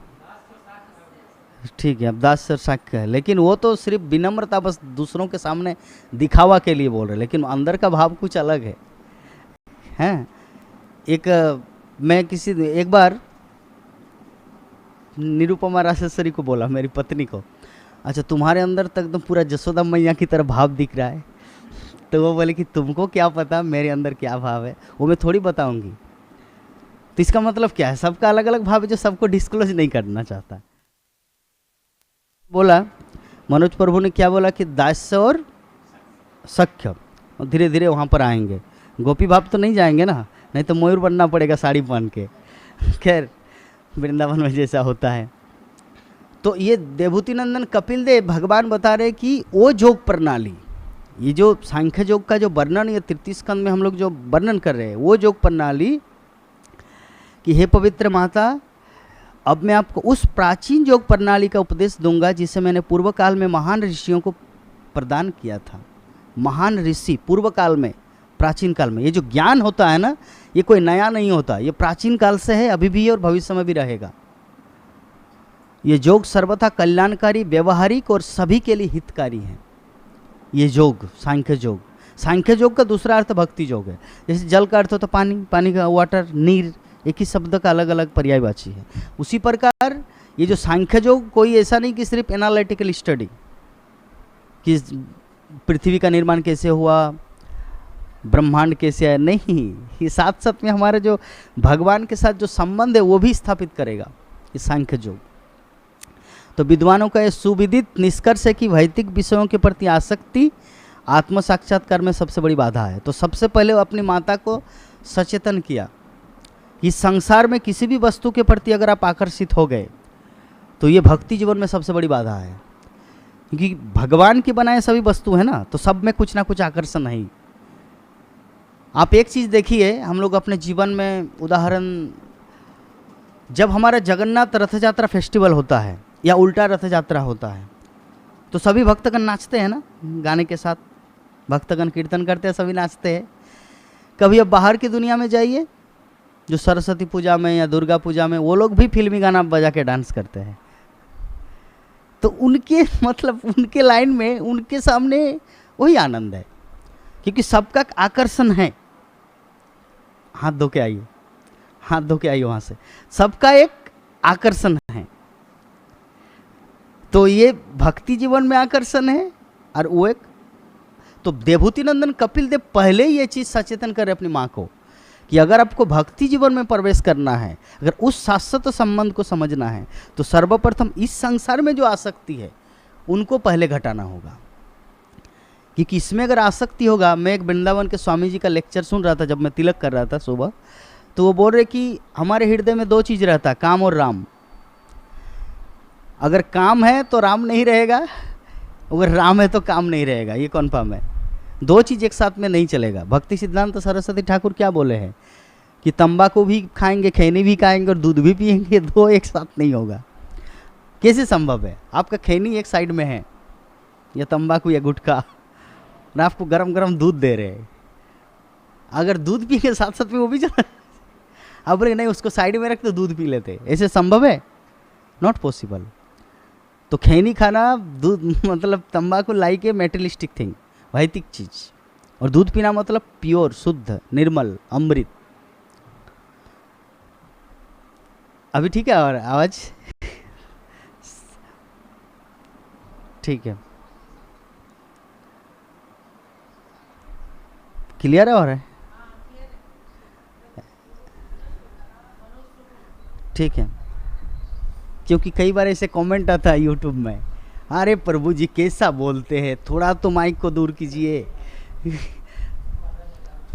ठीक है, अब दास सर साक्य है, लेकिन वो तो सिर्फ विनम्रता, बस दूसरों के सामने दिखावा के लिए बोल रहे, लेकिन अंदर का भाव कुछ अलग है। हैं, मैं एक बार निरुपमा राजेश्वरी को बोला, मेरी पत्नी को, अच्छा तुम्हारे अंदर तक तो पूरा जसोदा मैया की तरह भाव दिख रहा है। तो वो बोले कि तुमको क्या पता मेरे अंदर क्या भाव है, वो मैं थोड़ी बताऊंगी। तो इसका मतलब क्या है, सबका अलग अलग भाव है जो सबको डिस्क्लोज नहीं करना चाहता। बोला मनोज प्रभु ने क्या बोला कि दास्य और सख्य, और धीरे धीरे वहाँ पर आएंगे। गोपी भाव तो नहीं जाएंगे ना, नहीं तो मयूर बनना पड़ेगा साड़ी पहन के। खैर वृंदावन में जैसा होता है। तो ये देवभूति नंदन कपिल देव भगवान बता रहे कि वो योग प्रणाली, ये जो सांख्य योग का जो वर्णन ये तृतीय स्कंद में हम लोग जो वर्णन कर रहे हैं, वो योग प्रणाली कि हे पवित्र माता, अब मैं आपको उस प्राचीन योग प्रणाली का उपदेश दूंगा जिसे मैंने पूर्व काल में महान ऋषियों को प्रदान किया था। महान ऋषि पूर्व काल में, प्राचीन काल में, ये जो ज्ञान होता है ना, ये कोई नया नहीं होता, ये प्राचीन काल से है, अभी भी और भविष्य में भी रहेगा। ये योग सर्वथा कल्याणकारी, व्यवहारिक और सभी के लिए हितकारी है। ये योग सांख्य योग, सांख्य योग का दूसरा अर्थ भक्ति योग है। जैसे जल का अर्थ होता पानी, पानी का वाटर, नीर, एक ही शब्द का अलग अलग पर्यायवाची है। उसी प्रकार ये जो सांख्य योग कोई ऐसा नहीं कि सिर्फ एनालिटिकल स्टडी कि पृथ्वी का निर्माण कैसे हुआ, ब्रह्मांड कैसे है, नहीं, ये साथ साथ में हमारे जो भगवान के साथ जो संबंध है वो भी स्थापित करेगा ये सांख्य योग। तो विद्वानों का यह सुविदित निष्कर्ष है कि भौतिक विषयों के प्रति आसक्ति आत्म साक्षात्कार में सबसे बड़ी बाधा है। तो सबसे पहले वो अपनी माता को सचेतन किया कि संसार में किसी भी वस्तु के प्रति अगर आप आकर्षित हो गए तो ये भक्ति जीवन में सबसे बड़ी बाधा है, क्योंकि भगवान के बनाए सभी वस्तु है ना, तो सब में कुछ ना कुछ आकर्षण है। आप एक चीज़ देखिए, हम लोग अपने जीवन में उदाहरण, जब हमारा जगन्नाथ रथ यात्रा फेस्टिवल होता है या उल्टा रथ यात्रा होता है तो सभी भक्तगण नाचते हैं ना, गाने के साथ भक्तगण कीर्तन करते हैं, सभी नाचते हैं। कभी अब बाहर की दुनिया में जाइए, जो सरस्वती पूजा में या दुर्गा पूजा में, वो लोग भी फिल्मी गाना बजा के डांस करते हैं। तो उनके मतलब उनके लाइन में, उनके सामने वही आनंद है, क्योंकि सबका आकर्षण है। हाथ धो के आइए, हाथ धो के आइए वहाँ से, सबका एक आकर्षण है। तो ये भक्ति जीवन में आकर्षण है और वो एक, तो देवभूति नंदन कपिल देव पहले ये चीज़ सचेतन करे अपनी माँ को कि अगर आपको भक्ति जीवन में प्रवेश करना है, अगर उस शाश्वत संबंध को समझना है, तो सर्वप्रथम इस संसार में जो आसक्ति है उनको पहले घटाना होगा। क्योंकि इसमें अगर आसक्ति होगा, मैं एक वृंदावन के स्वामी जी का लेक्चर सुन रहा था जब मैं तिलक कर रहा था सुबह, तो वो बोल रहे कि हमारे हृदय में दो चीज़ रहता है, काम और राम। अगर काम है तो राम नहीं रहेगा, अगर राम है तो काम नहीं रहेगा, ये कन्फर्म है। दो चीज़ एक साथ में नहीं चलेगा। भक्ति सिद्धांत सरस्वती ठाकुर क्या बोले हैं कि तंबाकू भी खाएंगे, खैनी भी खाएंगे और दूध भी पिएंगे, दो एक साथ नहीं होगा। कैसे संभव है? आपका खैनी एक साइड में है या तंबाकू या गुटखा, और आपको गरम गरम दूध दे रहे हैं, अगर दूध पिएंगे साथ साथ में वो भी चला, अब नहीं उसको साइड में रख तो दूध पी लेते, ऐसे संभव है? Not possible. तो खैनी खाना, दूध मतलब तंबाकू लाइक ए मेटेलिस्टिक थिंग, भौतिक चीज, और दूध पीना मतलब प्योर, शुद्ध, निर्मल, अमृत। अभी ठीक है? और आवाज ठीक है, क्लियर है? और है ठीक है, क्योंकि कई बार ऐसे कमेंट आता है यूट्यूब में, अरे प्रभु जी कैसा बोलते हैं, थोड़ा तो माइक को दूर कीजिए।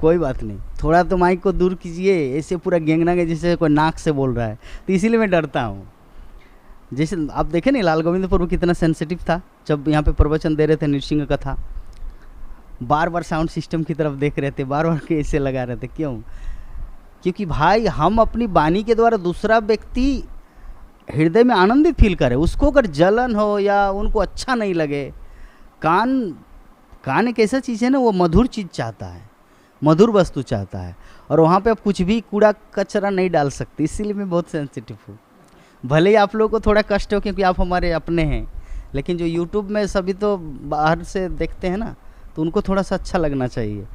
कोई बात नहीं, थोड़ा तो माइक को दूर कीजिए, ऐसे पूरा गेंगना के जैसे कोई नाक से बोल रहा है, तो इसीलिए मैं डरता हूँ। जैसे आप देखें नहीं, लाल गोविंद प्रभु कितना सेंसिटिव था जब यहाँ पे प्रवचन दे रहे थे नृसिंह कथा, बार बार साउंड सिस्टम की तरफ देख रहे थे, बार बार के ऐसे लगा रहे थे। क्यों? क्योंकि भाई हम अपनी वाणी के द्वारा दूसरा व्यक्ति हृदय में आनंदित फील करे, उसको अगर जलन हो या उनको अच्छा नहीं लगे, कान एक ऐसा चीज़ है ना, वो मधुर चीज़ चाहता है, मधुर वस्तु चाहता है, और वहाँ पे आप कुछ भी कूड़ा कचरा नहीं डाल सकते। इसीलिए मैं बहुत सेंसिटिव हूँ। भले ही आप लोगों को थोड़ा कष्ट हो क्योंकि आप हमारे अपने हैं, लेकिन जो यूट्यूब में सभी तो बाहर से देखते हैं ना, तो उनको थोड़ा सा अच्छा लगना चाहिए,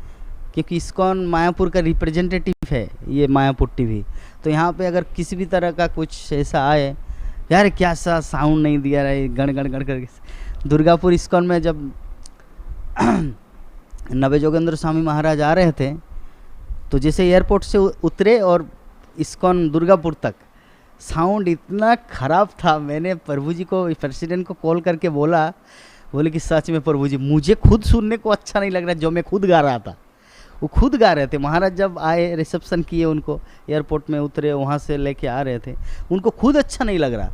क्योंकि इस्कॉन मायापुर का रिप्रेजेंटेटिव है ये मायापुर टीवी। तो यहाँ पे अगर किसी भी तरह का कुछ ऐसा आए, यार क्या सा साउंड नहीं दिया रहे, गण गण गण करके। दुर्गापुर इस्कॉन में जब नवे जोगेंद्र स्वामी महाराज आ रहे थे, तो जैसे एयरपोर्ट से उतरे और इस्कॉन दुर्गापुर तक साउंड इतना ख़राब था, मैंने प्रभु जी को, प्रेसिडेंट को कॉल करके बोले कि सच में प्रभु जी मुझे खुद सुनने को अच्छा नहीं लग रहा, जो मैं खुद गा रहा था वो खुद गा रहे थे। महाराज जब आए, रिसेप्शन किए, उनको एयरपोर्ट में उतरे, वहाँ से लेके आ रहे थे, उनको खुद अच्छा नहीं लग रहा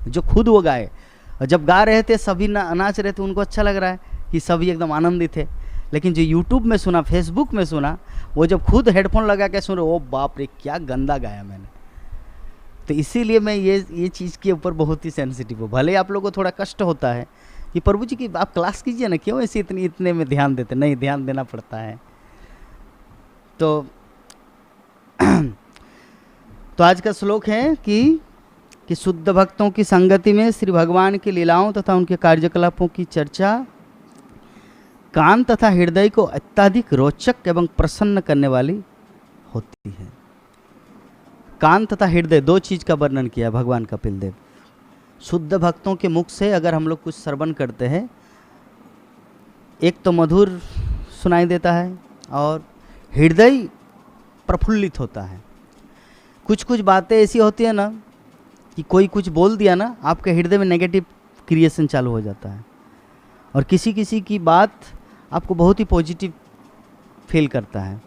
जो खुद वो गाए। और जब गा रहे थे सभी नाच रहे थे, उनको अच्छा लग रहा है कि सभी एकदम आनंदित थे। लेकिन जो यूट्यूब में सुना, फेसबुक में सुना, वो जब खुद हेडफोन लगा के सुन रहे, ओ बाप रे क्या गंदा गाया मैंने। तो इसीलिए मैं ये चीज़ के ऊपर बहुत ही सेंसिटिव हूँ। भले आप लोगों को थोड़ा कष्ट होता है कि प्रभु जी की आप क्लास कीजिए ना, क्यों ऐसे इतने में ध्यान देते, नहीं ध्यान देना पड़ता है। तो आज का श्लोक है कि शुद्ध भक्तों की संगति में श्री भगवान की लीलाओं तथा उनके कार्यकलापों की चर्चा कान तथा हृदय को अत्यधिक रोचक एवं प्रसन्न करने वाली होती है। कान तथा हृदय दो चीज का वर्णन किया भगवान कपिल देव। शुद्ध भक्तों के मुख से अगर हम लोग कुछ श्रवण करते हैं, एक तो मधुर सुनाई देता है और हृदय प्रफुल्लित होता है। कुछ कुछ बातें ऐसी होती है ना कि कोई कुछ बोल दिया ना, आपके हृदय में नेगेटिव क्रिएशन चालू हो जाता है, और किसी किसी की बात आपको बहुत ही पॉजिटिव फील करता है।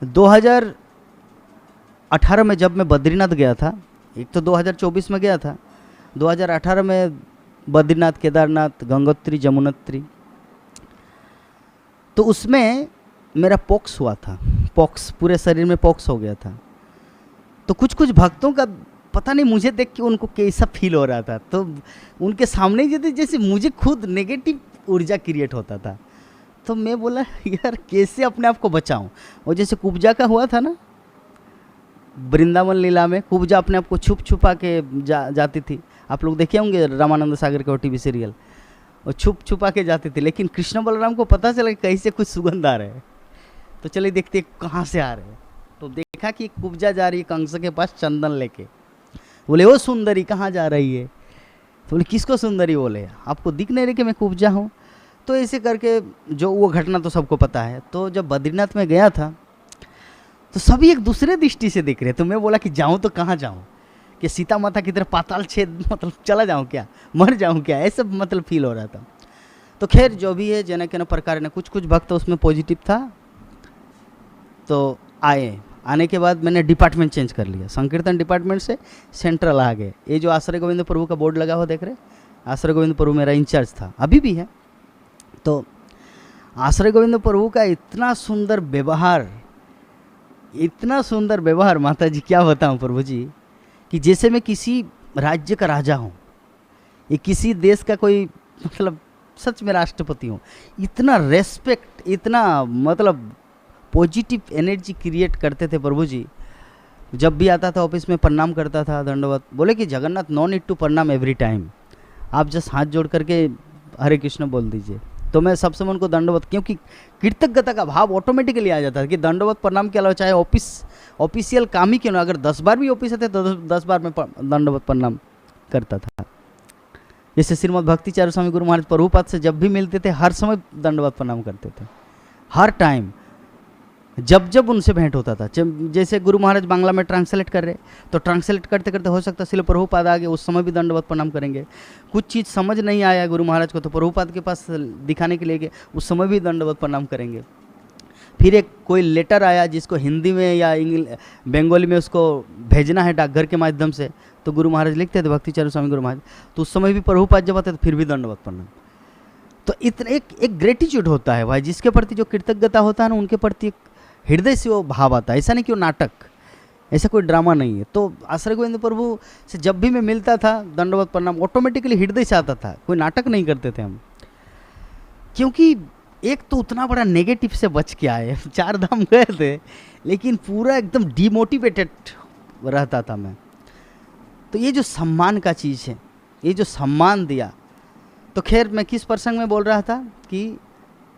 2018 में जब मैं बद्रीनाथ गया था, एक तो 2024 में गया था, 2018 में बद्रीनाथ, केदारनाथ, गंगोत्री, जमुनोत्री, तो उसमें मेरा पॉक्स हुआ था। पॉक्स, पूरे शरीर में पॉक्स हो गया था। तो कुछ कुछ भक्तों का पता नहीं, मुझे देख के उनको कैसा फील हो रहा था, तो उनके सामने जैसे मुझे खुद नेगेटिव ऊर्जा क्रिएट होता था। तो मैं बोला यार कैसे अपने आप को बचाऊं। और जैसे कुब्जा का हुआ था ना वृंदावन लीला में, कुब्जा अपने आप को छुपा के जाती थी। आप लोग देखे होंगे रामानंद सागर के टीवी सीरियल, और छुपा के जाती थी। लेकिन कृष्ण बलराम को पता चला कि कहीं से कुछ सुगंध आ रहे हैं, तो चले देखते कहाँ से आ रहे हैं। तो देखा कि कुब्जा जा रही है कंस के पास चंदन लेके। बोले ओ सुंदरी कहाँ जा रही है? तो बोले किसको सुंदरी? बोले आपको दिख नहीं रही कि मैं कुब्जा हूँ? तो ऐसे करके जो वो घटना तो सबको पता है। तो जब बद्रीनाथ में गया था तो सभी एक दूसरे दृष्टि से देख रहे। तो मैं बोला कि जाऊँ तो कहाँ जाऊँ, कि सीता माता की तरह पाताल छेद मतलब चला जाऊँ क्या, मर जाऊँ क्या, ऐसा मतलब फील हो रहा था। तो खैर जो भी है, जन के न प्रकार ने कुछ भक्त उसमें पॉजिटिव था। तो आने के बाद मैंने डिपार्टमेंट चेंज कर लिया, संकीर्तन डिपार्टमेंट से सेंट्रल आ गए। ये जो आश्रय गोविंद प्रभु का बोर्ड लगा हुआ देख रहे, आश्रय गोविंद प्रभु मेरा इंचार्ज था, अभी भी है। तो आश्रय गोविंद प्रभु का इतना सुंदर व्यवहार, माता जी क्या बताऊं प्रभु जी, कि जैसे मैं किसी राज्य का राजा हूँ, ये किसी देश का कोई मतलब सच में राष्ट्रपति हूँ। इतना रेस्पेक्ट, इतना मतलब पॉजिटिव एनर्जी क्रिएट करते थे प्रभु जी। जब भी आता था ऑफिस में प्रणाम करता था, दंडवत। बोले कि जगन्नाथ नो नीड टू प्रणाम एवरी टाइम, आप जस्ट हाथ जोड़ करके हरे कृष्ण बोल दीजिए। तो मैं सबसे उनको दंडवत, क्योंकि कृतज्ञता का भाव ऑटोमेटिकली आ जाता है कि दंडवत प्रणाम के अलावा चाहे ऑफिशियल काम ही क्यों ना, अगर 10 बार भी ऑफिस आते तो 10 बार में दंडवत प्रणाम करता था। जैसे श्रीमद् भक्तिचार्य स्वामी गुरु महाराज प्रभुपाद से जब भी मिलते थे हर समय दंडवत प्रणाम करते थे, हर टाइम जब उनसे भेंट होता था। जैसे गुरु महाराज बांग्ला में ट्रांसलेट कर रहे, तो ट्रांसलेट करते करते हो सकता है श्रील प्रभुपाद आगे, उस समय भी दंडवत प्रणाम करेंगे। कुछ चीज़ समझ नहीं आया गुरु महाराज को, तो प्रभुपाद के पास दिखाने के लिए गए, उस समय भी दंडवत प्रणाम करेंगे। फिर एक कोई लेटर आया जिसको हिंदी में या बंगाली में उसको भेजना है डाकघर के माध्यम से, तो गुरु महाराज लिखते थे भक्तिचार्य स्वामी गुरु महाराज, तो उस समय भी प्रभुपाद जब आते तो फिर भी दंडवत प्रणाम। तो इतना एक ग्रेटिट्यूड होता है भाई, जिसके प्रति जो कृतज्ञता होता है ना, उनके प्रति हृदय से वो भाव आता है। ऐसा नहीं कि वो नाटक, ऐसा कोई ड्रामा नहीं है। तो आश्रय गोविंद प्रभु से जब भी मैं मिलता था दंडवत प्रणाम ऑटोमेटिकली हृदय से आता था, कोई नाटक नहीं करते थे हम। क्योंकि एक तो उतना बड़ा नेगेटिव से बच के आए, 4 धाम गए थे, लेकिन पूरा एकदम डिमोटिवेटेड रहता था मैं। तो ये जो सम्मान का चीज़ है, ये जो सम्मान दिया, तो खैर मैं किस प्रसंग में बोल रहा था कि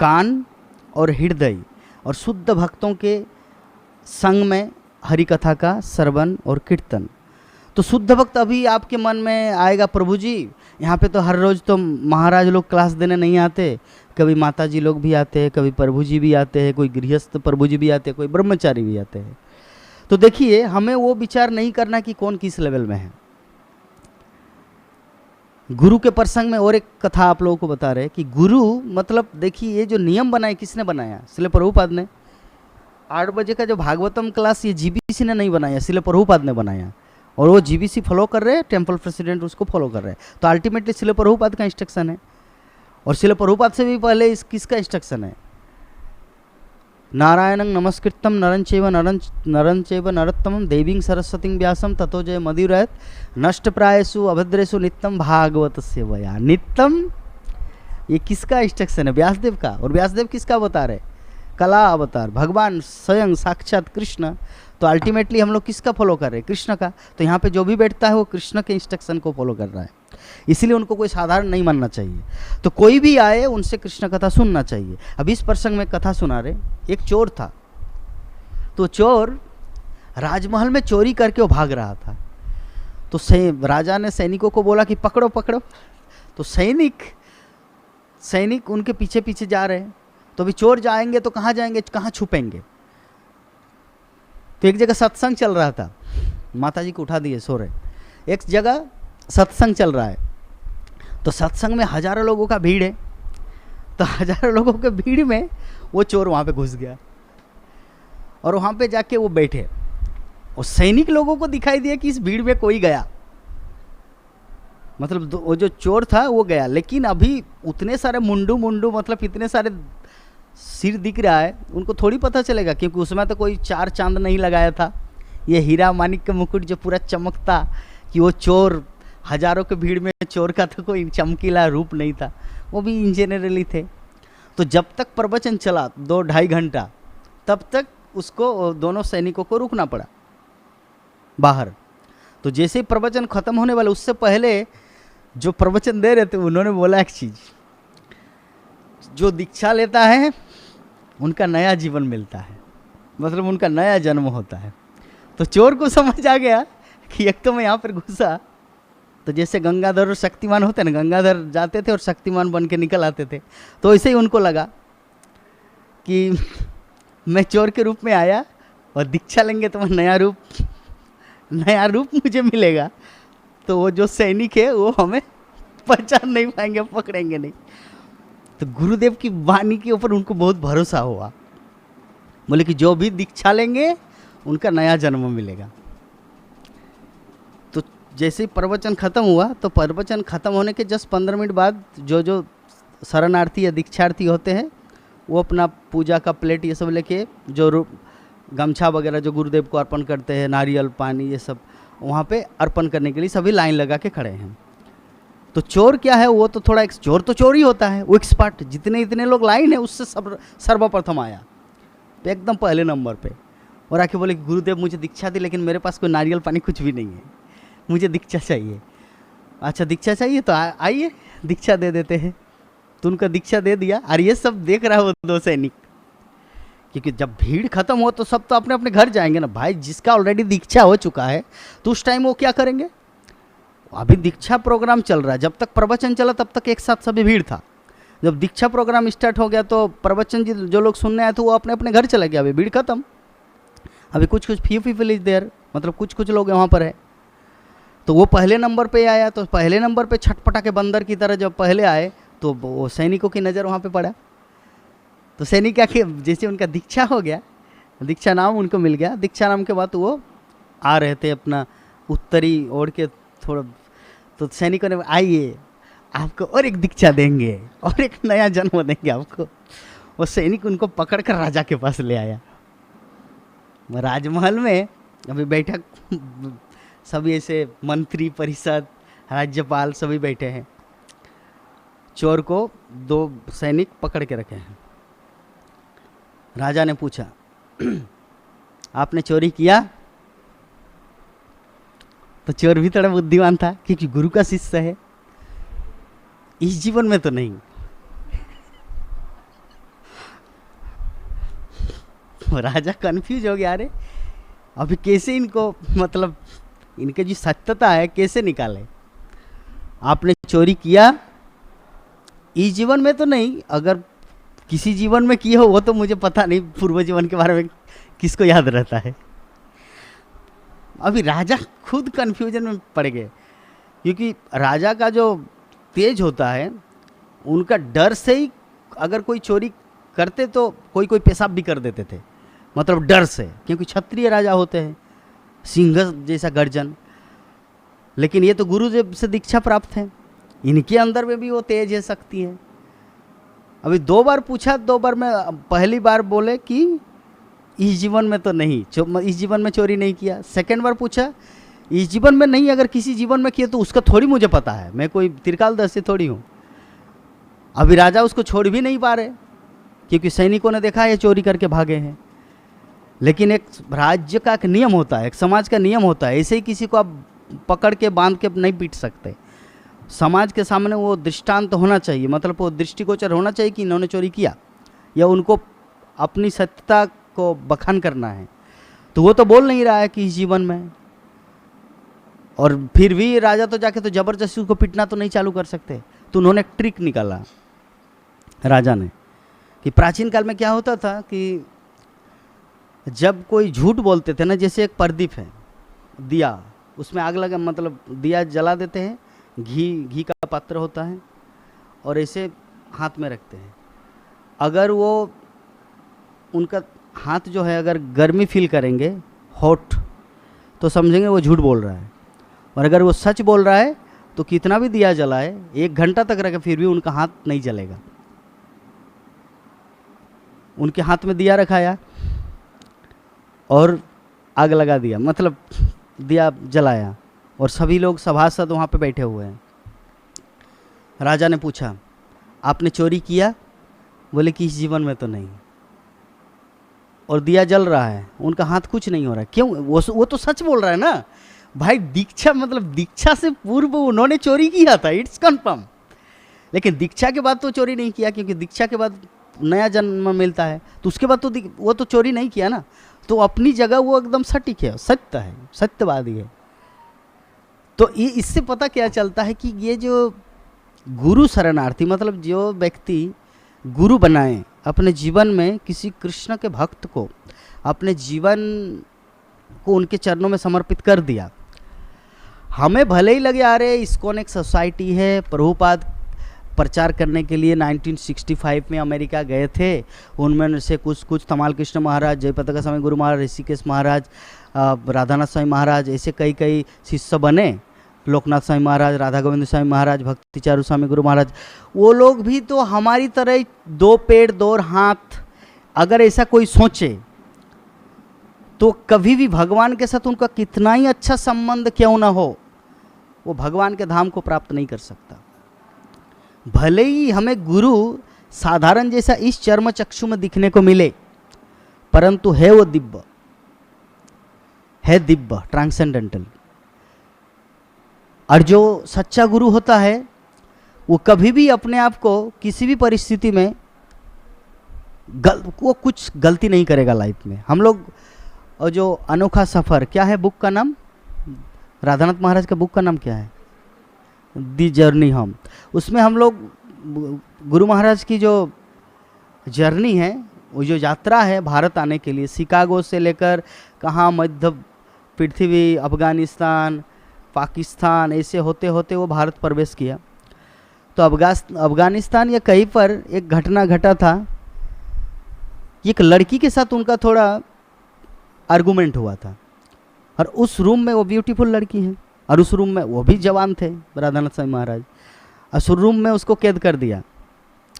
कान और हृदय और शुद्ध भक्तों के संग में हरि कथा का श्रवण और कीर्तन। तो शुद्ध भक्त अभी आपके मन में आएगा, प्रभु जी यहाँ पे तो हर रोज़ तो महाराज लोग क्लास देने नहीं आते, कभी माता जी लोग भी आते हैं, कभी प्रभु जी भी आते हैं, कोई गृहस्थ प्रभु जी भी आते हैं, कोई ब्रह्मचारी भी आते हैं। तो देखिए हमें वो विचार नहीं करना कि कौन किस लेवल में है। गुरु के प्रसंग में और एक कथा आप लोगों को बता रहे कि गुरु मतलब देखिए ये जो नियम बनाए किसने बनाया? श्रील प्रभुपाद ने। 8 बजे का जो भागवतम क्लास ये जीबीसी ने नहीं बनाया, श्रील प्रभुपाद ने बनाया, और वो जीबीसी फॉलो कर रहे हैं, टेम्पल प्रेसिडेंट उसको फॉलो कर रहे हैं। तो अल्टीमेटली श्रील प्रभुपाद का इंस्ट्रक्शन है, और श्रील प्रभुपाद से भी पहले इस किसका इंस्ट्रक्शन है? नारायणं नमस्कृत्यं नरं चैव नरोत्तमं देवीं सरस्वतीं व्यासं ततो जय मदिरयत् नष्टप्रायेषु अभद्रेषु नित्यं भागवत सेवया। नित्यम ये किसका इंस्ट्रक्शन है? व्यासदेव का। और व्यासदेव किसका अवतार है? कला अवतार, भगवान स्वयं साक्षात कृष्ण। तो अल्टीमेटली हम लोग किसका फॉलो कर रहे हैं? कृष्ण का। तो यहाँ पे जो भी बैठता है वो कृष्ण के इंस्ट्रक्शन को फॉलो कर रहा है, इसीलिए उनको कोई साधारण नहीं मानना चाहिए। तो कोई भी आए उनसे कृष्ण कथा सुनना चाहिए। अब इस प्रसंग में कथा सुना रहे, एक चोर था, तो चोर राजमहल में चोरी करके वो भाग रहा था। तो राजा ने सैनिकों को बोला कि पकड़ो पकड़ो। तो सैनिक उनके पीछे पीछे जा रहे हैं। तो अभी चोर जाएंगे तो कहाँ जाएंगे, कहाँ छुपेंगे? तो एक जगह सत्संग चल रहा था, माता जी को उठा दिए, सो रहे। एक जगह सत्संग चल रहा है, तो सत्संग में हजारों लोगों का भीड़ है। तो हजारों लोगों के भीड़ में वो चोर वहाँ पे घुस गया, और वहाँ पे जाके वो बैठे, और सैनिक लोगों को दिखाई दिया कि इस भीड़ में कोई गया, मतलब वो जो चोर था वो गया। लेकिन अभी उतने सारे मुंडू मतलब इतने सारे सिर दिख रहा है, उनको थोड़ी पता चलेगा, क्योंकि उसमें तो कोई 4 चांद नहीं लगाया था। ये हीरा मानिक का मुकुट जो पूरा चमकता, कि वो चोर हजारों के भीड़ में चोर का तो कोई चमकीला रूप नहीं था, वो भी इंजीनियरली थे। तो जब तक प्रवचन चला 2-2.5 घंटा, तब तक उसको दोनों सैनिकों को रुकना पड़ा बाहर। तो जैसे ही प्रवचन खत्म होने वाले, उससे पहले जो प्रवचन दे रहे थे उन्होंने बोला एक चीज, जो दीक्षा लेता है उनका नया जीवन मिलता है, मतलब उनका नया जन्म होता है। तो चोर को समझ आ गया कि एक तो मैं यहाँ पर घुसा, तो जैसे गंगाधर और शक्तिमान होते हैं ना, गंगाधर जाते थे और शक्तिमान बन के निकल आते थे, तो ऐसे ही उनको लगा कि मैं चोर के रूप में आया और दीक्षा लेंगे तो मैं नया रूप मुझे मिलेगा। तो वो जो सैनिक है वो हमें पहचान नहीं पाएंगे, पकड़ेंगे नहीं। तो गुरुदेव की वाणी के ऊपर उनको बहुत भरोसा हुआ, बोले कि जो भी दीक्षा लेंगे उनका नया जन्म मिलेगा। तो जैसे ही प्रवचन खत्म हुआ, तो प्रवचन खत्म होने के जस्ट 15 मिनट बाद जो शरणार्थी या दीक्षार्थी होते हैं वो अपना पूजा का प्लेट ये सब लेके, जो गमछा वगैरह जो गुरुदेव को अर्पण करते हैं, नारियल पानी ये सब वहाँ पे अर्पण करने के लिए सभी लाइन लगा के खड़े हैं। तो चोर क्या है, वो तो थोड़ा चोर तो चोर ही होता है, वो एक्सपर्ट, जितने इतने लोग लाइन है उससे सर्वप्रथम आया, तो एकदम पहले नंबर पे, और आके बोले कि गुरुदेव मुझे दीक्षा दी, लेकिन मेरे पास कोई नारियल पानी कुछ भी नहीं है, मुझे दीक्षा चाहिए। अच्छा दीक्षा चाहिए तो आइए दीक्षा दे देते हैं। तो उनका दीक्षा दे दिया। और ये सब देख रहा है वो 2 सैनिक, क्योंकि जब भीड़ खत्म हो तो सब तो अपने अपने घर जाएंगे ना भाई। जिसका ऑलरेडी दीक्षा हो चुका है तो उस टाइम वो क्या करेंगे? अभी दीक्षा प्रोग्राम चल रहा है, जब तक प्रवचन चला तब तक एक साथ सभी भीड़ था। जब दीक्षा प्रोग्राम स्टार्ट हो गया तो प्रवचन जो लोग सुनने आए थे वो अपने अपने घर चले गए, अभी भीड़ खत्म। अभी कुछ फ्यू पीपल इज देयर, मतलब कुछ लोग वहाँ पर है। तो वो पहले नंबर पे आया, तो पहले नंबर पे छटपटा के बंदर की तरह जब पहले आए तो वो सैनिकों की नज़र वहाँ पे पड़ा। तो सैनिक क्या कि जैसे उनका दीक्षा हो गया, दीक्षा नाम उनको मिल गया, दीक्षा नाम के बाद वो आ रहे थे अपना उत्तरी ओढ़ के थोड़ा, तो सैनिकों ने आइए आपको और एक दीक्षा देंगे और एक नया जन्म देंगे आपको। वो सैनिक उनको पकड़ कर राजा के पास ले आया। राजमहल में अभी बैठक, सभी ऐसे मंत्री परिषद राज्यपाल सभी बैठे हैं। चोर को 2 सैनिक पकड़ के रखे हैं। राजा ने पूछा आपने चोरी किया? तो चोर भी थोड़ा बुद्धिमान था क्योंकि गुरु का शिष्य है। इस जीवन में तो नहीं। राजा कंफ्यूज हो गया, अरे अभी कैसे इनको मतलब इनके जो सत्यता है कैसे निकाले। आपने चोरी किया इस जीवन में तो नहीं, अगर किसी जीवन में किए हो वो तो मुझे पता नहीं, पूर्व जीवन के बारे में किसको याद रहता है। अभी राजा खुद कंफ्यूजन में पड़ गए, क्योंकि राजा का जो तेज होता है उनका डर से ही अगर कोई चोरी करते तो कोई कोई पेशाब भी कर देते थे, मतलब डर से, क्योंकि क्षत्रिय राजा होते हैं, सिंह जैसा गर्जन। लेकिन ये तो गुरुदेव से दीक्षा प्राप्त है, इनके अंदर में भी वो तेज है, शक्ति है। अभी 2 बार पूछा, 2 बार में पहली बार बोले कि इस जीवन में तो नहीं, इस जीवन में चोरी नहीं किया। सेकंड बार पूछा, इस जीवन में नहीं, अगर किसी जीवन में किया तो उसका थोड़ी मुझे पता है, मैं कोई त्रिकालदर्शी थोड़ी हूँ। अभी राजा उसको छोड़ भी नहीं पा रहे, क्योंकि सैनिकों ने देखा ये चोरी करके भागे हैं। लेकिन एक राज्य का एक नियम होता है, एक समाज का नियम होता है, ऐसे ही किसी को आप पकड़ के बांध के नहीं पीट सकते। समाज के सामने वो दृष्टांत होना चाहिए, मतलब वो दृष्टिगोचर होना चाहिए कि इन्होंने चोरी किया, या उनको अपनी सत्यता को बखान करना है। तो वो तो बोल नहीं रहा है कि इस जीवन में, और फिर भी राजा तो जाके तो जबरदस्ती उसको पीटना तो नहीं चालू कर सकते। तो उन्होंने एक ट्रिक निकाला राजा ने, कि प्राचीन काल में क्या होता था कि जब कोई झूठ बोलते थे ना, जैसे एक प्रदीप है, दिया, उसमें आग लगा, मतलब दिया जला देते हैं, घी का पात्र होता है और ऐसे हाथ में रखते हैं। अगर वो उनका हाथ जो है अगर गर्मी फील करेंगे, हॉट, तो समझेंगे वो झूठ बोल रहा है। और अगर वो सच बोल रहा है तो कितना भी दिया जलाए, 1 घंटा तक रखे, फिर भी उनका हाथ नहीं जलेगा। उनके हाथ में दिया रखाया और आग लगा दिया, मतलब दिया जलाया, और सभी लोग सभासद वहाँ पे बैठे हुए हैं। राजा ने पूछा, आपने चोरी किया? बोले कि इस जीवन में तो नहीं। और दिया जल रहा है, उनका हाथ कुछ नहीं हो रहा है। क्यों? वो तो सच बोल रहा है ना भाई। दीक्षा, मतलब दीक्षा से पूर्व उन्होंने चोरी किया था, इट्स कंफर्म। लेकिन दीक्षा के बाद तो चोरी नहीं किया, क्योंकि दीक्षा के बाद नया जन्म मिलता है, तो उसके बाद तो वो तो चोरी नहीं किया ना। तो अपनी जगह वो एकदम सटीक है, सत्य है, सत्यवादी है। तो ये इससे पता क्या चलता है कि ये जो गुरु शरणार्थी, मतलब जो व्यक्ति गुरु बनाए, अपने जीवन में किसी कृष्ण के भक्त को अपने जीवन को उनके चरणों में समर्पित कर दिया। हमें भले ही लगे अरे इस्कॉन एक सोसाइटी है, प्रभुपाद प्रचार करने के लिए 1965 में अमेरिका गए थे, उनमें से कुछ तमाल कृष्ण महाराज, जयपताका स्वामी गुरु महाराज, ऋषिकेश महाराज, राधानाथ स्वामी महाराज, ऐसे कई शिष्य बने, लोकनाथ स्वामी महाराज, राधा गोविंद स्वामी महाराज, भक्ति चारू स्वामी गुरु महाराज। वो लोग भी तो हमारी तरह 2 पैर 2 हाथ, अगर ऐसा कोई सोचे तो कभी भी भगवान के साथ उनका कितना ही अच्छा संबंध क्यों ना हो, वो भगवान के धाम को प्राप्त नहीं कर सकता। भले ही हमें गुरु साधारण जैसा इस चर्म चक्षु में दिखने को मिले, परंतु है वो दिव्य, है दिव्य, ट्रांसेंडेंटल। और जो सच्चा गुरु होता है वो कभी भी अपने आप को किसी भी परिस्थिति में वो कुछ गलती नहीं करेगा लाइफ में। हम लोग, और जो अनोखा सफ़र, क्या है बुक का नाम? राधानाथ महाराज का बुक का नाम क्या है? दी जर्नी। उसमें हम लोग गुरु महाराज की जो जर्नी है, वो जो यात्रा है भारत आने के लिए, शिकागो से लेकर कहाँ मध्य पृथ्वी, अफगानिस्तान, पाकिस्तान, ऐसे होते होते वो भारत प्रवेश किया। तो अफगानिस्तान या कहीं पर एक घटना घटा था, एक लड़की के साथ उनका थोड़ा आर्गुमेंट हुआ था, और उस रूम में वो ब्यूटीफुल लड़की है, और उस रूम में वो भी जवान थे राधानाथ स्वामी महाराज, और उस रूम में उसको कैद कर दिया।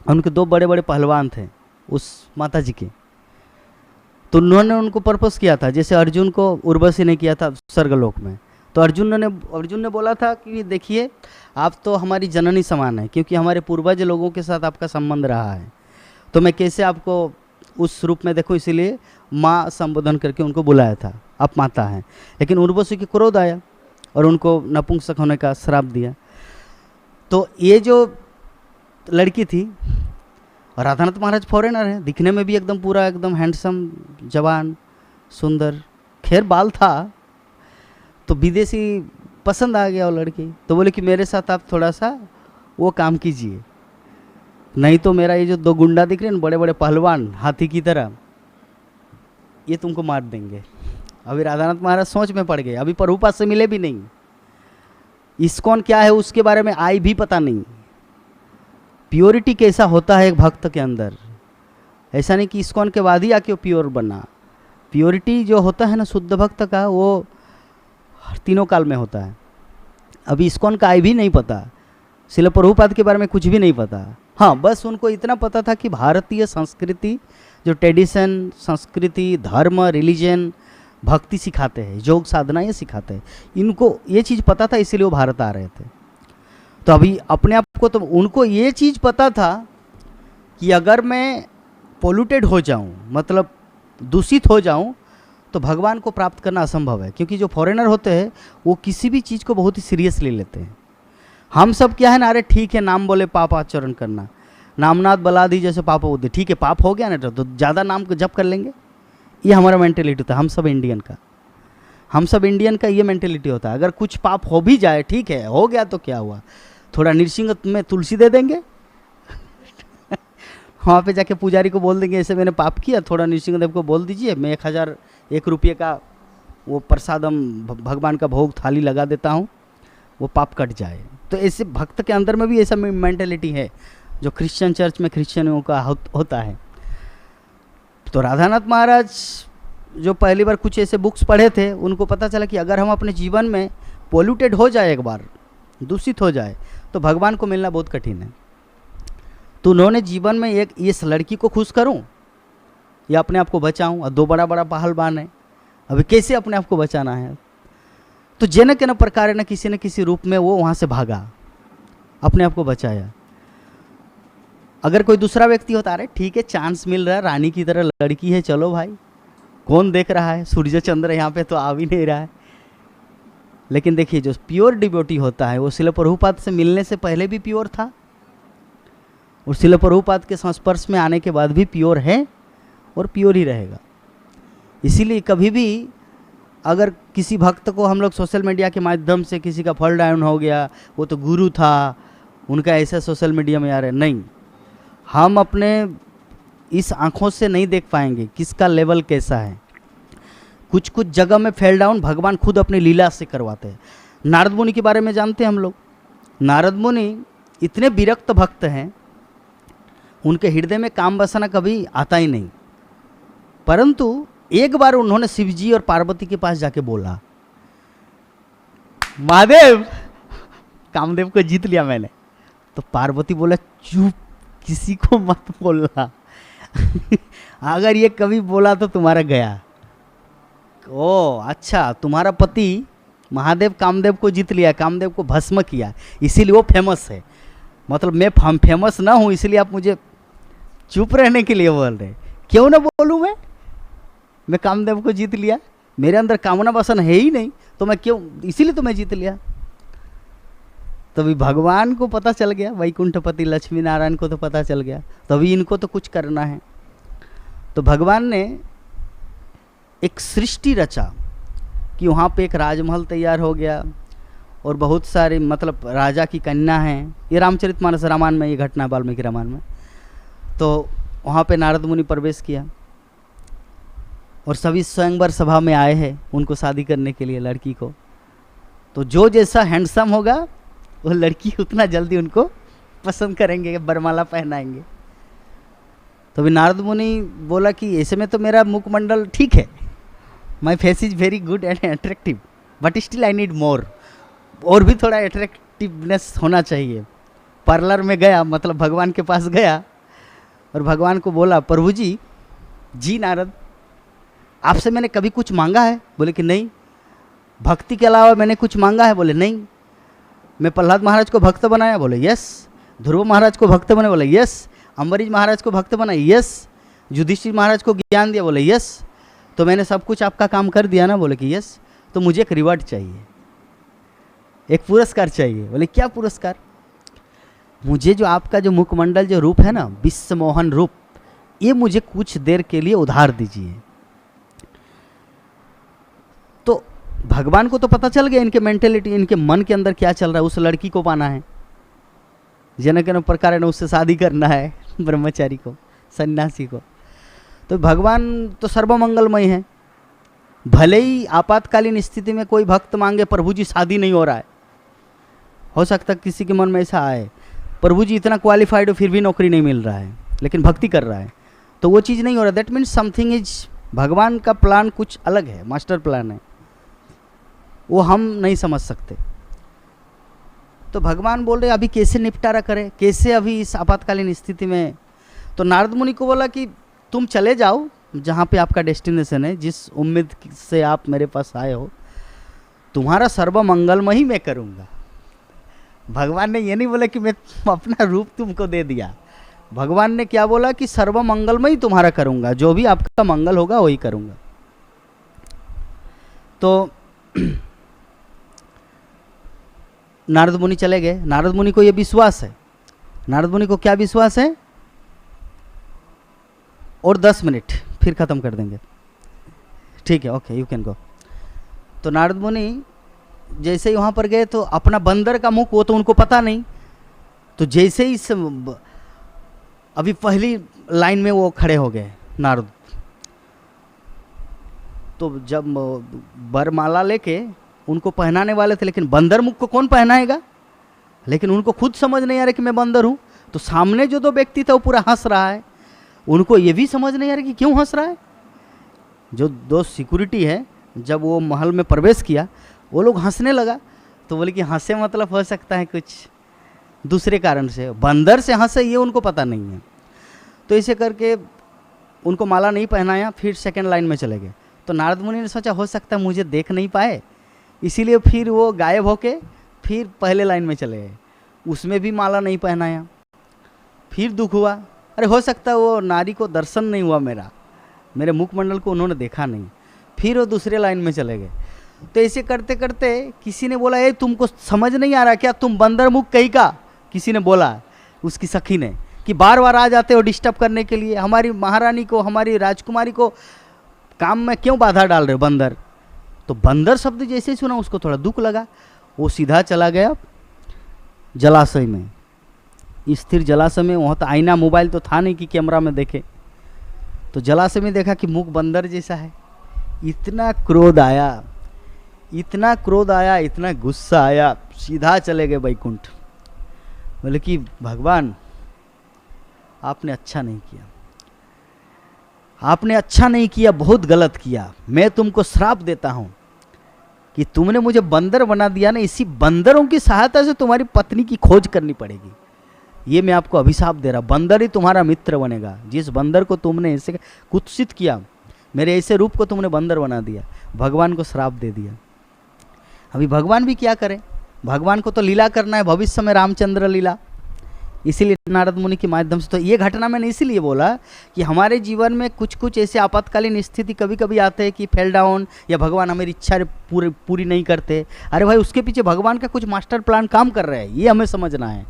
उनके 2 बड़े बड़े पहलवान थे उस माता जी के, तो उन्होंने उनको पर्पस किया था, जैसे अर्जुन को उर्वशी ने किया था स्वर्गलोक में। तो अर्जुन ने बोला था कि देखिए आप तो हमारी जननी समान है, क्योंकि हमारे पूर्वज लोगों के साथ आपका संबंध रहा है, तो मैं कैसे आपको उस रूप में देखो, इसीलिए माँ संबोधन करके उनको बुलाया था, आप माता हैं। लेकिन उर्वशी की क्रोध आया और उनको नपुंसक होने का श्राप दिया। तो ये जो लड़की थी, राधानाथ महाराज फॉरेनर है, दिखने में भी एकदम पूरा एकदम हैंडसम, जवान, सुंदर, खैर बाल था, तो विदेशी पसंद आ गया वो लड़की, तो बोले कि मेरे साथ आप थोड़ा सा वो काम कीजिए, नहीं तो मेरा ये जो 2 गुंडा दिख रहे हैं बड़े बड़े पहलवान हाथी की तरह, ये तुमको मार देंगे। अभी राधानाथ महाराज सोच में पड़ गए, अभी प्रभुपाद से मिले भी नहीं, इस्कॉन क्या है उसके बारे में आई भी पता नहीं, प्योरिटी कैसा होता है एक भक्त के अंदर। ऐसा नहीं कि इस्कॉन के बाद ही आके वो प्योर बना, प्योरिटी जो होता है ना शुद्ध भक्त का, वो तीनों काल में होता है। अभी इस्कॉन का आई भी नहीं पता, श्रील प्रभुपाद के बारे में कुछ भी नहीं पता। हाँ, बस उनको इतना पता था कि भारतीय संस्कृति जो ट्रेडिशन, संस्कृति, धर्म, रिलीजन, भक्ति सिखाते हैं, योग साधना ये सिखाते हैं, इनको ये चीज़ पता था, इसीलिए वो भारत आ रहे थे। तो अभी अपने आप को, तो उनको ये चीज़ पता था कि अगर मैं पोल्यूटेड हो जाऊं, मतलब दूषित हो जाऊं, तो भगवान को प्राप्त करना असंभव है। क्योंकि जो फॉरेनर होते हैं वो किसी भी चीज़ को बहुत ही सीरियसली लेते हैं। हम सब क्या है ना, अरे ठीक है नाम बोले पाप आचरण करना, नामनाथ बलादी जैसे पाप होते, ठीक है पाप हो गया ना तो ज़्यादा नाम को जप कर लेंगे, ये हमारा मेंटेलिटी होता है हम सब इंडियन का ये मेंटेलिटी होता है। अगर कुछ पाप हो भी जाए, ठीक है हो गया तो क्या हुआ, थोड़ा नृसिंह में तुलसी दे देंगे वहाँ पे जाके पुजारी को बोल देंगे ऐसे मैंने पाप किया, थोड़ा नृसिंह देव को बोल दीजिए, मैं 1001 रुपये का वो प्रसादम भगवान का भोग थाली लगा देता हूँ, वो पाप कट जाए। तो ऐसे भक्त के अंदर में भी ऐसा मेंटेलिटी है जो क्रिश्चियन चर्च में क्रिश्चियनों का होता है। तो राधानाथ महाराज जो पहली बार कुछ ऐसे बुक्स पढ़े थे, उनको पता चला कि अगर हम अपने जीवन में पोल्यूटेड हो जाए, एक बार दूषित हो जाए, तो भगवान को मिलना बहुत कठिन है। तो उन्होंने जीवन में एक इस लड़की को खुश करूं या अपने आप को बचाऊं, और 2 बड़ा बड़ा पहलवान है, अभी कैसे अपने आप को बचाना है। तो जन के न प्रकार न किसी रूप में वो वहाँ से भागा, अपने आप को बचाया। अगर कोई दूसरा व्यक्ति होता, अरे ठीक है चांस मिल रहा है, रानी की तरह लड़की है, चलो भाई कौन देख रहा है, सूर्य चंद्र यहाँ पे तो आ भी नहीं रहा है। लेकिन देखिए जो प्योर डिवोटी होता है वो श्रील प्रभुपाद से मिलने से पहले भी प्योर था, और श्रील प्रभुपाद के संस्पर्श में आने के बाद भी प्योर है और प्योर ही रहेगा। इसीलिए कभी भी अगर किसी भक्त को हम लोग सोशल मीडिया के माध्यम से किसी का फॉल डाउन हो गया, वो तो गुरु था, उनका ऐसा सोशल मीडिया में आ रहा है, नहीं, हम अपने इस आँखों से नहीं देख पाएंगे किसका लेवल कैसा है। कुछ कुछ जगह में फेल डाउन भगवान खुद अपनी लीला से करवाते हैं। नारद मुनि के बारे में जानते हैं हम लोग, नारद मुनि इतने विरक्त भक्त हैं, उनके हृदय में काम वासना कभी आता ही नहीं, परंतु एक बार उन्होंने शिव जी और पार्वती के पास जाके बोला, महादेव कामदेव को जीत लिया मैंने। तो पार्वती बोला चुप, किसी को मत बोलना अगर ये कभी बोला तो तुम्हारा गया। ओ अच्छा, तुम्हारा पति महादेव कामदेव को जीत लिया, कामदेव को भस्म किया, इसीलिए वो फेमस है, मतलब मैं फेमस ना हूँ इसलिए आप मुझे चुप रहने के लिए बोल रहे। क्यों ना बोलूँ मैं कामदेव को जीत लिया, मेरे अंदर कामना वासना है ही नहीं, तो मैं क्यों, इसीलिए तो मैं जीत लिया। तभी भगवान को पता चल गया, वैकुंठपति लक्ष्मी नारायण को तो पता चल गया, तभी इनको तो कुछ करना है। तो भगवान ने एक सृष्टि रचा कि वहाँ पे एक राजमहल तैयार हो गया और बहुत सारे मतलब राजा की कन्या हैं। ये रामचरितमानस रामायण में ये घटना है, वाल्मीकि रामायण में। तो वहाँ पे नारद मुनि प्रवेश किया और सभी स्वयंवर सभा में आए हैं उनको शादी करने के लिए लड़की को। तो जो जैसा हैंडसम होगा वो लड़की उतना जल्दी उनको पसंद करेंगे, बरमाला पहनाएंगे। तो अभी नारद मुनि बोला कि ऐसे में तो मेरा मुखमंडल ठीक है, my face is very good and attractive, but still I need more, और भी थोड़ा अट्रैक्टिवनेस होना चाहिए। पार्लर में गया, मतलब भगवान के पास गया और भगवान को बोला, प्रभु जी नारद आपसे मैंने कभी कुछ मांगा है? बोले कि नहीं। भक्ति के अलावा मैंने कुछ मांगा है? बोले नहीं। मैं प्रहलाद महाराज को भक्त बनाया? बोले यस। ध्रुव महाराज को भक्त बनाया? बोले यस। अम्बरीश महाराज को भक्त बनाया? यस। युधिष्ठिर महाराज को ज्ञान दिया? बोले यस। तो मैंने सब कुछ आपका काम कर दिया ना? बोले कि यस। तो मुझे एक रिवॉर्ड चाहिए, एक पुरस्कार चाहिए। बोले क्या पुरस्कार? मुझे जो आपका जो मुखमंडल जो रूप है ना, विश्वमोहन रूप, ये मुझे कुछ देर के लिए उधार दीजिए। तो भगवान को तो पता चल गया इनके मेंटेलिटी, इनके मन के अंदर क्या चल रहा है। उस लड़की को पाना है, जनक प्रकार उससे शादी करना है, ब्रह्मचारी को, सन्यासी को। तो भगवान तो सर्वमंगलमय है। भले ही आपातकालीन स्थिति में कोई भक्त मांगे प्रभु जी शादी नहीं हो रहा है, हो सकता किसी के मन में ऐसा आए, प्रभु जी इतना क्वालिफाइड हो फिर भी नौकरी नहीं मिल रहा है, लेकिन भक्ति कर रहा है, तो वो चीज़ नहीं हो रहा। दैट मीन्स समथिंग इज, भगवान का प्लान कुछ अलग है, मास्टर प्लान है, वो हम नहीं समझ सकते। तो भगवान बोल रहे अभी कैसे निपटारा करें, कैसे अभी इस आपातकालीन स्थिति में। तो नारद मुनि को बोला कि तुम चले जाओ जहाँ पे आपका डेस्टिनेशन है, जिस उम्मीद से आप मेरे पास आए हो, तुम्हारा सर्वमंगलमय ही मैं करूँगा। भगवान ने ये नहीं बोला कि मैं अपना रूप तुमको दे दिया, भगवान ने क्या बोला कि सर्वमंगलमय ही तुम्हारा करूँगा, जो भी आपका मंगल होगा वही करूँगा। तो नारद मुनि चले गए। नारद मुनि को ये विश्वास है, नारद मुनि को क्या विश्वास है, और 10 मिनट फिर ख़त्म कर देंगे, ठीक है, ओके यू कैन गो। तो नारद मुनि जैसे ही वहाँ पर गए तो अपना बंदर का मुख वो तो उनको पता नहीं, तो जैसे ही अभी पहली लाइन में वो खड़े हो गए नारद। तो जब वरमाला लेके उनको पहनाने वाले थे, लेकिन बंदर मुख को कौन पहनाएगा, लेकिन उनको खुद समझ नहीं आ रहा कि मैं बंदर हूँ। तो सामने जो 2 व्यक्ति था वो पूरा हंस रहा है, उनको ये भी समझ नहीं आ रहा कि क्यों हंस रहा है। जो 2 सिक्योरिटी है, जब वो महल में प्रवेश किया वो लोग हंसने लगा, तो बोले कि हंसे मतलब हो सकता है कुछ दूसरे कारण से, बंदर से हंसे ये उनको पता नहीं है। तो इसे करके उनको माला नहीं पहनाया, फिर सेकंड लाइन में चले गए। तो नारद मुनि ने सोचा हो सकता है मुझे देख नहीं पाए, इसीलिए फिर वो गायब होके फिर पहले लाइन में चले गए, उसमें भी माला नहीं पहनाया। फिर दुख हुआ, अरे हो सकता है वो नारी को दर्शन नहीं हुआ, मेरे मुखमंडल को उन्होंने देखा नहीं। फिर वो दूसरे लाइन में चले गए। तो ऐसे करते करते किसी ने बोला ये तुमको समझ नहीं आ रहा क्या, तुम बंदर मुख कहीं का, किसी ने बोला उसकी सखी ने, कि बार बार आ जाते हो डिस्टर्ब करने के लिए, हमारी महारानी को, हमारी राजकुमारी को काम में क्यों बाधा डाल रहे हो बंदर। तो बंदर शब्द जैसे ही सुना उसको थोड़ा दुख लगा, वो सीधा चला गया जलाशय में, स्थिर जलाशय में। वहाँ तो आईना मोबाइल तो था नहीं कि कैमरा में देखे, तो जलाशय में देखा कि मुख बंदर जैसा है। इतना क्रोध आया, इतना क्रोध आया, इतना गुस्सा आया, सीधा चले गए वैकुंठ। बोले कि भगवान आपने अच्छा नहीं किया, आपने अच्छा नहीं किया, बहुत गलत किया। मैं तुमको श्राप देता हूँ कि तुमने मुझे बंदर बना दिया ना, इसी बंदरों की सहायता से तुम्हारी पत्नी की खोज करनी पड़ेगी। ये मैं आपको अभिशाप दे रहा, बंदर ही तुम्हारा मित्र बनेगा। जिस बंदर को तुमने ऐसे कुत्सित किया, मेरे ऐसे रूप को तुमने बंदर बना दिया, भगवान को श्राप दे दिया। अभी भगवान भी क्या करें, भगवान को तो लीला करना है, भविष्य में रामचंद्र लीला। इसीलिए नारद मुनि के माध्यम से, तो ये घटना मैंने इसीलिए बोला कि हमारे जीवन में कुछ कुछ ऐसे आपातकालीन स्थिति कभी कभी आते हैं कि फेल डाउन, या भगवान हमारी इच्छा पूरी नहीं करते। अरे भाई उसके पीछे भगवान का कुछ मास्टर प्लान काम कर रहा है, ये हमें समझना है।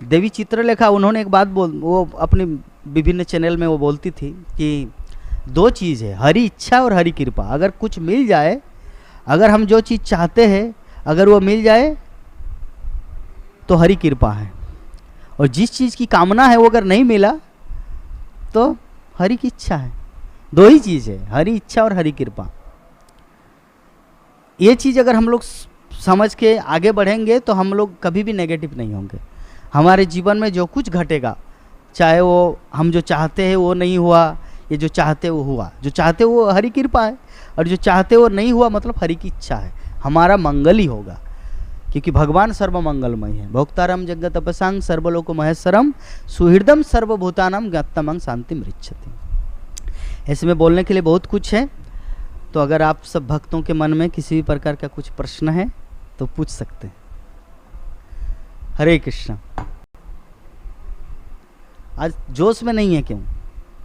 देवी चित्रलेखा उन्होंने एक बात वो अपनी विभिन्न चैनल में वो बोलती थी कि 2 चीज़ है, हरी इच्छा और हरी कृपा। अगर कुछ मिल जाए, अगर हम जो चीज़ चाहते हैं अगर वो मिल जाए तो हरी कृपा है, और जिस चीज़ की कामना है वो अगर नहीं मिला तो हरि की इच्छा है। 2 ही चीज़ है, हरी इच्छा और हरी कृपा। ये चीज़ अगर हम लोग समझ के आगे बढ़ेंगे तो हम लोग कभी भी नेगेटिव नहीं होंगे। हमारे जीवन में जो कुछ घटेगा, चाहे वो हम जो चाहते हैं वो नहीं हुआ, ये जो चाहते वो हुआ, जो चाहते वो हरि कृपा है, और जो चाहते वो नहीं हुआ मतलब हरि की इच्छा है, हमारा मंगल ही होगा, क्योंकि भगवान सर्वमंगलमय है। भोक्तारम जगत अपसांग सर्वलोको महेश्वरम सुहृदम सर्वभूतानाम ज्ञातमंग शांति मृच्छति। ऐसे में बोलने के लिए बहुत कुछ है, तो अगर आप सब भक्तों के मन में किसी भी प्रकार का कुछ प्रश्न है तो पूछ सकते हैं। हरे कृष्ण। आज जोश में नहीं है क्यों?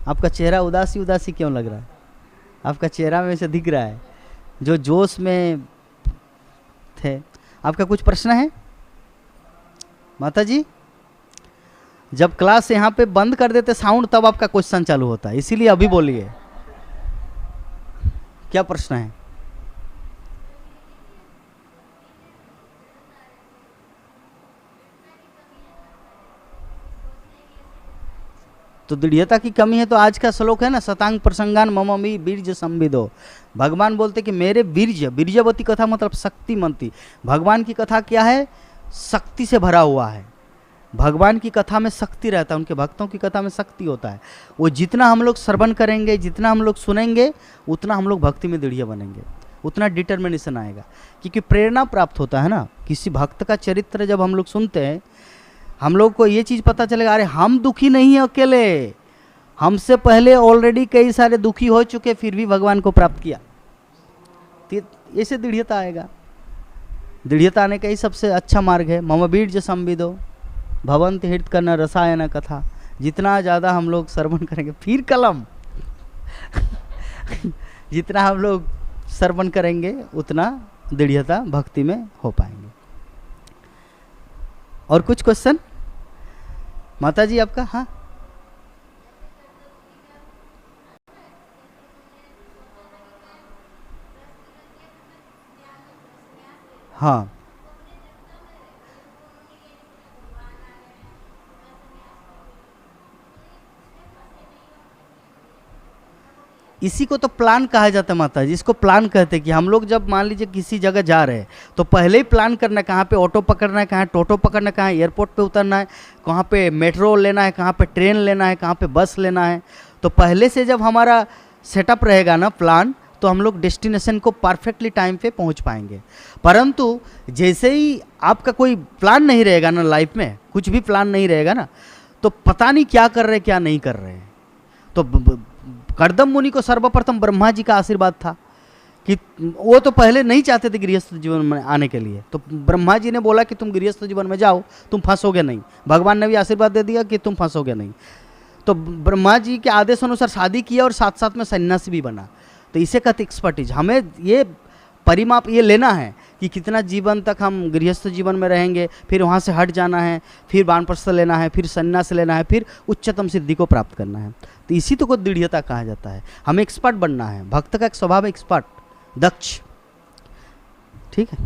आपका चेहरा उदासी उदासी क्यों लग रहा है? आपका चेहरा में से दिख रहा है जो जोश में थे। आपका कुछ प्रश्न है माता जी? जब क्लास यहाँ पे बंद कर देते साउंड तब आपका क्वेश्चन चालू होता है, इसीलिए अभी बोलिए क्या प्रश्न है। तो दृढ़ता की कमी है। तो आज का श्लोक है ना, शतांग प्रसंगान मममी बीर्ज संविदो। भगवान बोलते कि मेरे बीर्जवती कथा मतलब शक्तिमंती। भगवान की कथा क्या है? शक्ति से भरा हुआ है। भगवान की कथा में शक्ति रहता है, उनके भक्तों की कथा में शक्ति होता है। वो जितना हम लोग श्रवण करेंगे, जितना हम लोग सुनेंगे, उतना हम लोग भक्ति में दृढ़ बनेंगे, उतना डिटर्मिनेशन आएगा। क्योंकि प्रेरणा प्राप्त होता है ना, किसी भक्त का चरित्र जब हम लोग सुनते हैं, हम लोग को ये चीज़ पता चलेगा, अरे हम दुखी नहीं हैं अकेले, हमसे पहले ऑलरेडी कई सारे दुखी हो चुके, फिर भी भगवान को प्राप्त किया। तो ऐसे दृढ़ता आएगा। दृढ़ता आने का ही सबसे अच्छा मार्ग है। मम बीर्ज संविदो भवंत हित करना रसायन कथा। जितना ज़्यादा हम लोग श्रवण करेंगे, फिर कलम जितना हम लोग श्रवण करेंगे उतना दृढ़ता भक्ति में हो पाएंगे। और कुछ क्वेश्चन माता जी आपका? हाँ हाँ, इसी को तो प्लान कहा जाता है माता जी। इसको प्लान कहते हैं कि हम लोग जब मान लीजिए किसी जगह जा रहे हैं तो पहले ही प्लान करना है, कहाँ पे ऑटो पकड़ना है, कहाँ टोटो पकड़ना है, कहाँ एयरपोर्ट पे उतरना है, कहाँ पे मेट्रो लेना है, कहाँ पे ट्रेन लेना है, कहाँ पे बस लेना है। तो पहले से जब हमारा सेटअप रहेगा ना प्लान, तो हम लोग डेस्टिनेशन को परफेक्टली टाइम पे पहुंच पाएंगे। परंतु जैसे ही आपका कोई प्लान नहीं रहेगा ना, लाइफ में कुछ भी प्लान नहीं रहेगा ना, तो पता नहीं क्या कर रहे हैं क्या नहीं कर रहे हैं। तो कर्दम मुनि को सर्वप्रथम ब्रह्मा जी का आशीर्वाद था कि वो तो पहले नहीं चाहते थे गृहस्थ जीवन में आने के लिए, तो ब्रह्मा जी ने बोला कि तुम गृहस्थ जीवन में जाओ, तुम फंसोगे नहीं। भगवान ने भी आशीर्वाद दे दिया कि तुम फंसोगे नहीं। तो ब्रह्मा जी के आदेश अनुसार शादी किया और साथ साथ में सन्यासी भी बना। तो इसे कहते एक्सपर्टीज। हमें ये परिमाप ये लेना है कि कितना जीवन तक हम गृहस्थ जीवन में रहेंगे, फिर वहाँ से हट जाना है, फिर वानप्रस्थ लेना है, फिर सन्यास लेना है, फिर उच्चतम सिद्धि को प्राप्त करना है। तो इसी तो को दृढ़ता कहा जाता है। हमें एक्सपर्ट बनना है। भक्त का एक स्वभाव है एक्सपर्ट, दक्ष। ठीक है।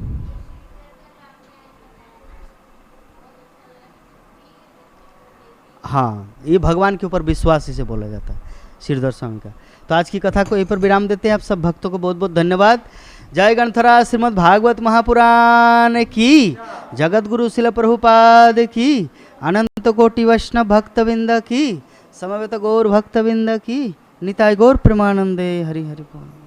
हाँ, ये भगवान के ऊपर विश्वास इसे बोला जाता है, श्रीधर स्वामी का। तो आज की कथा को यहीं पर विराम देते हैं। आप सब भक्तों को बहुत बहुत धन्यवाद। जय गणथरा श्रीमद् भागवत महापुराण की, जगत गुरु शिल प्रभुपाद की, अनंत कोटि वैष्णव भक्तविंद की, समवेत गौर भक्तविंद की, निताय गौर प्रेमानंदे। हरि हरि बोल।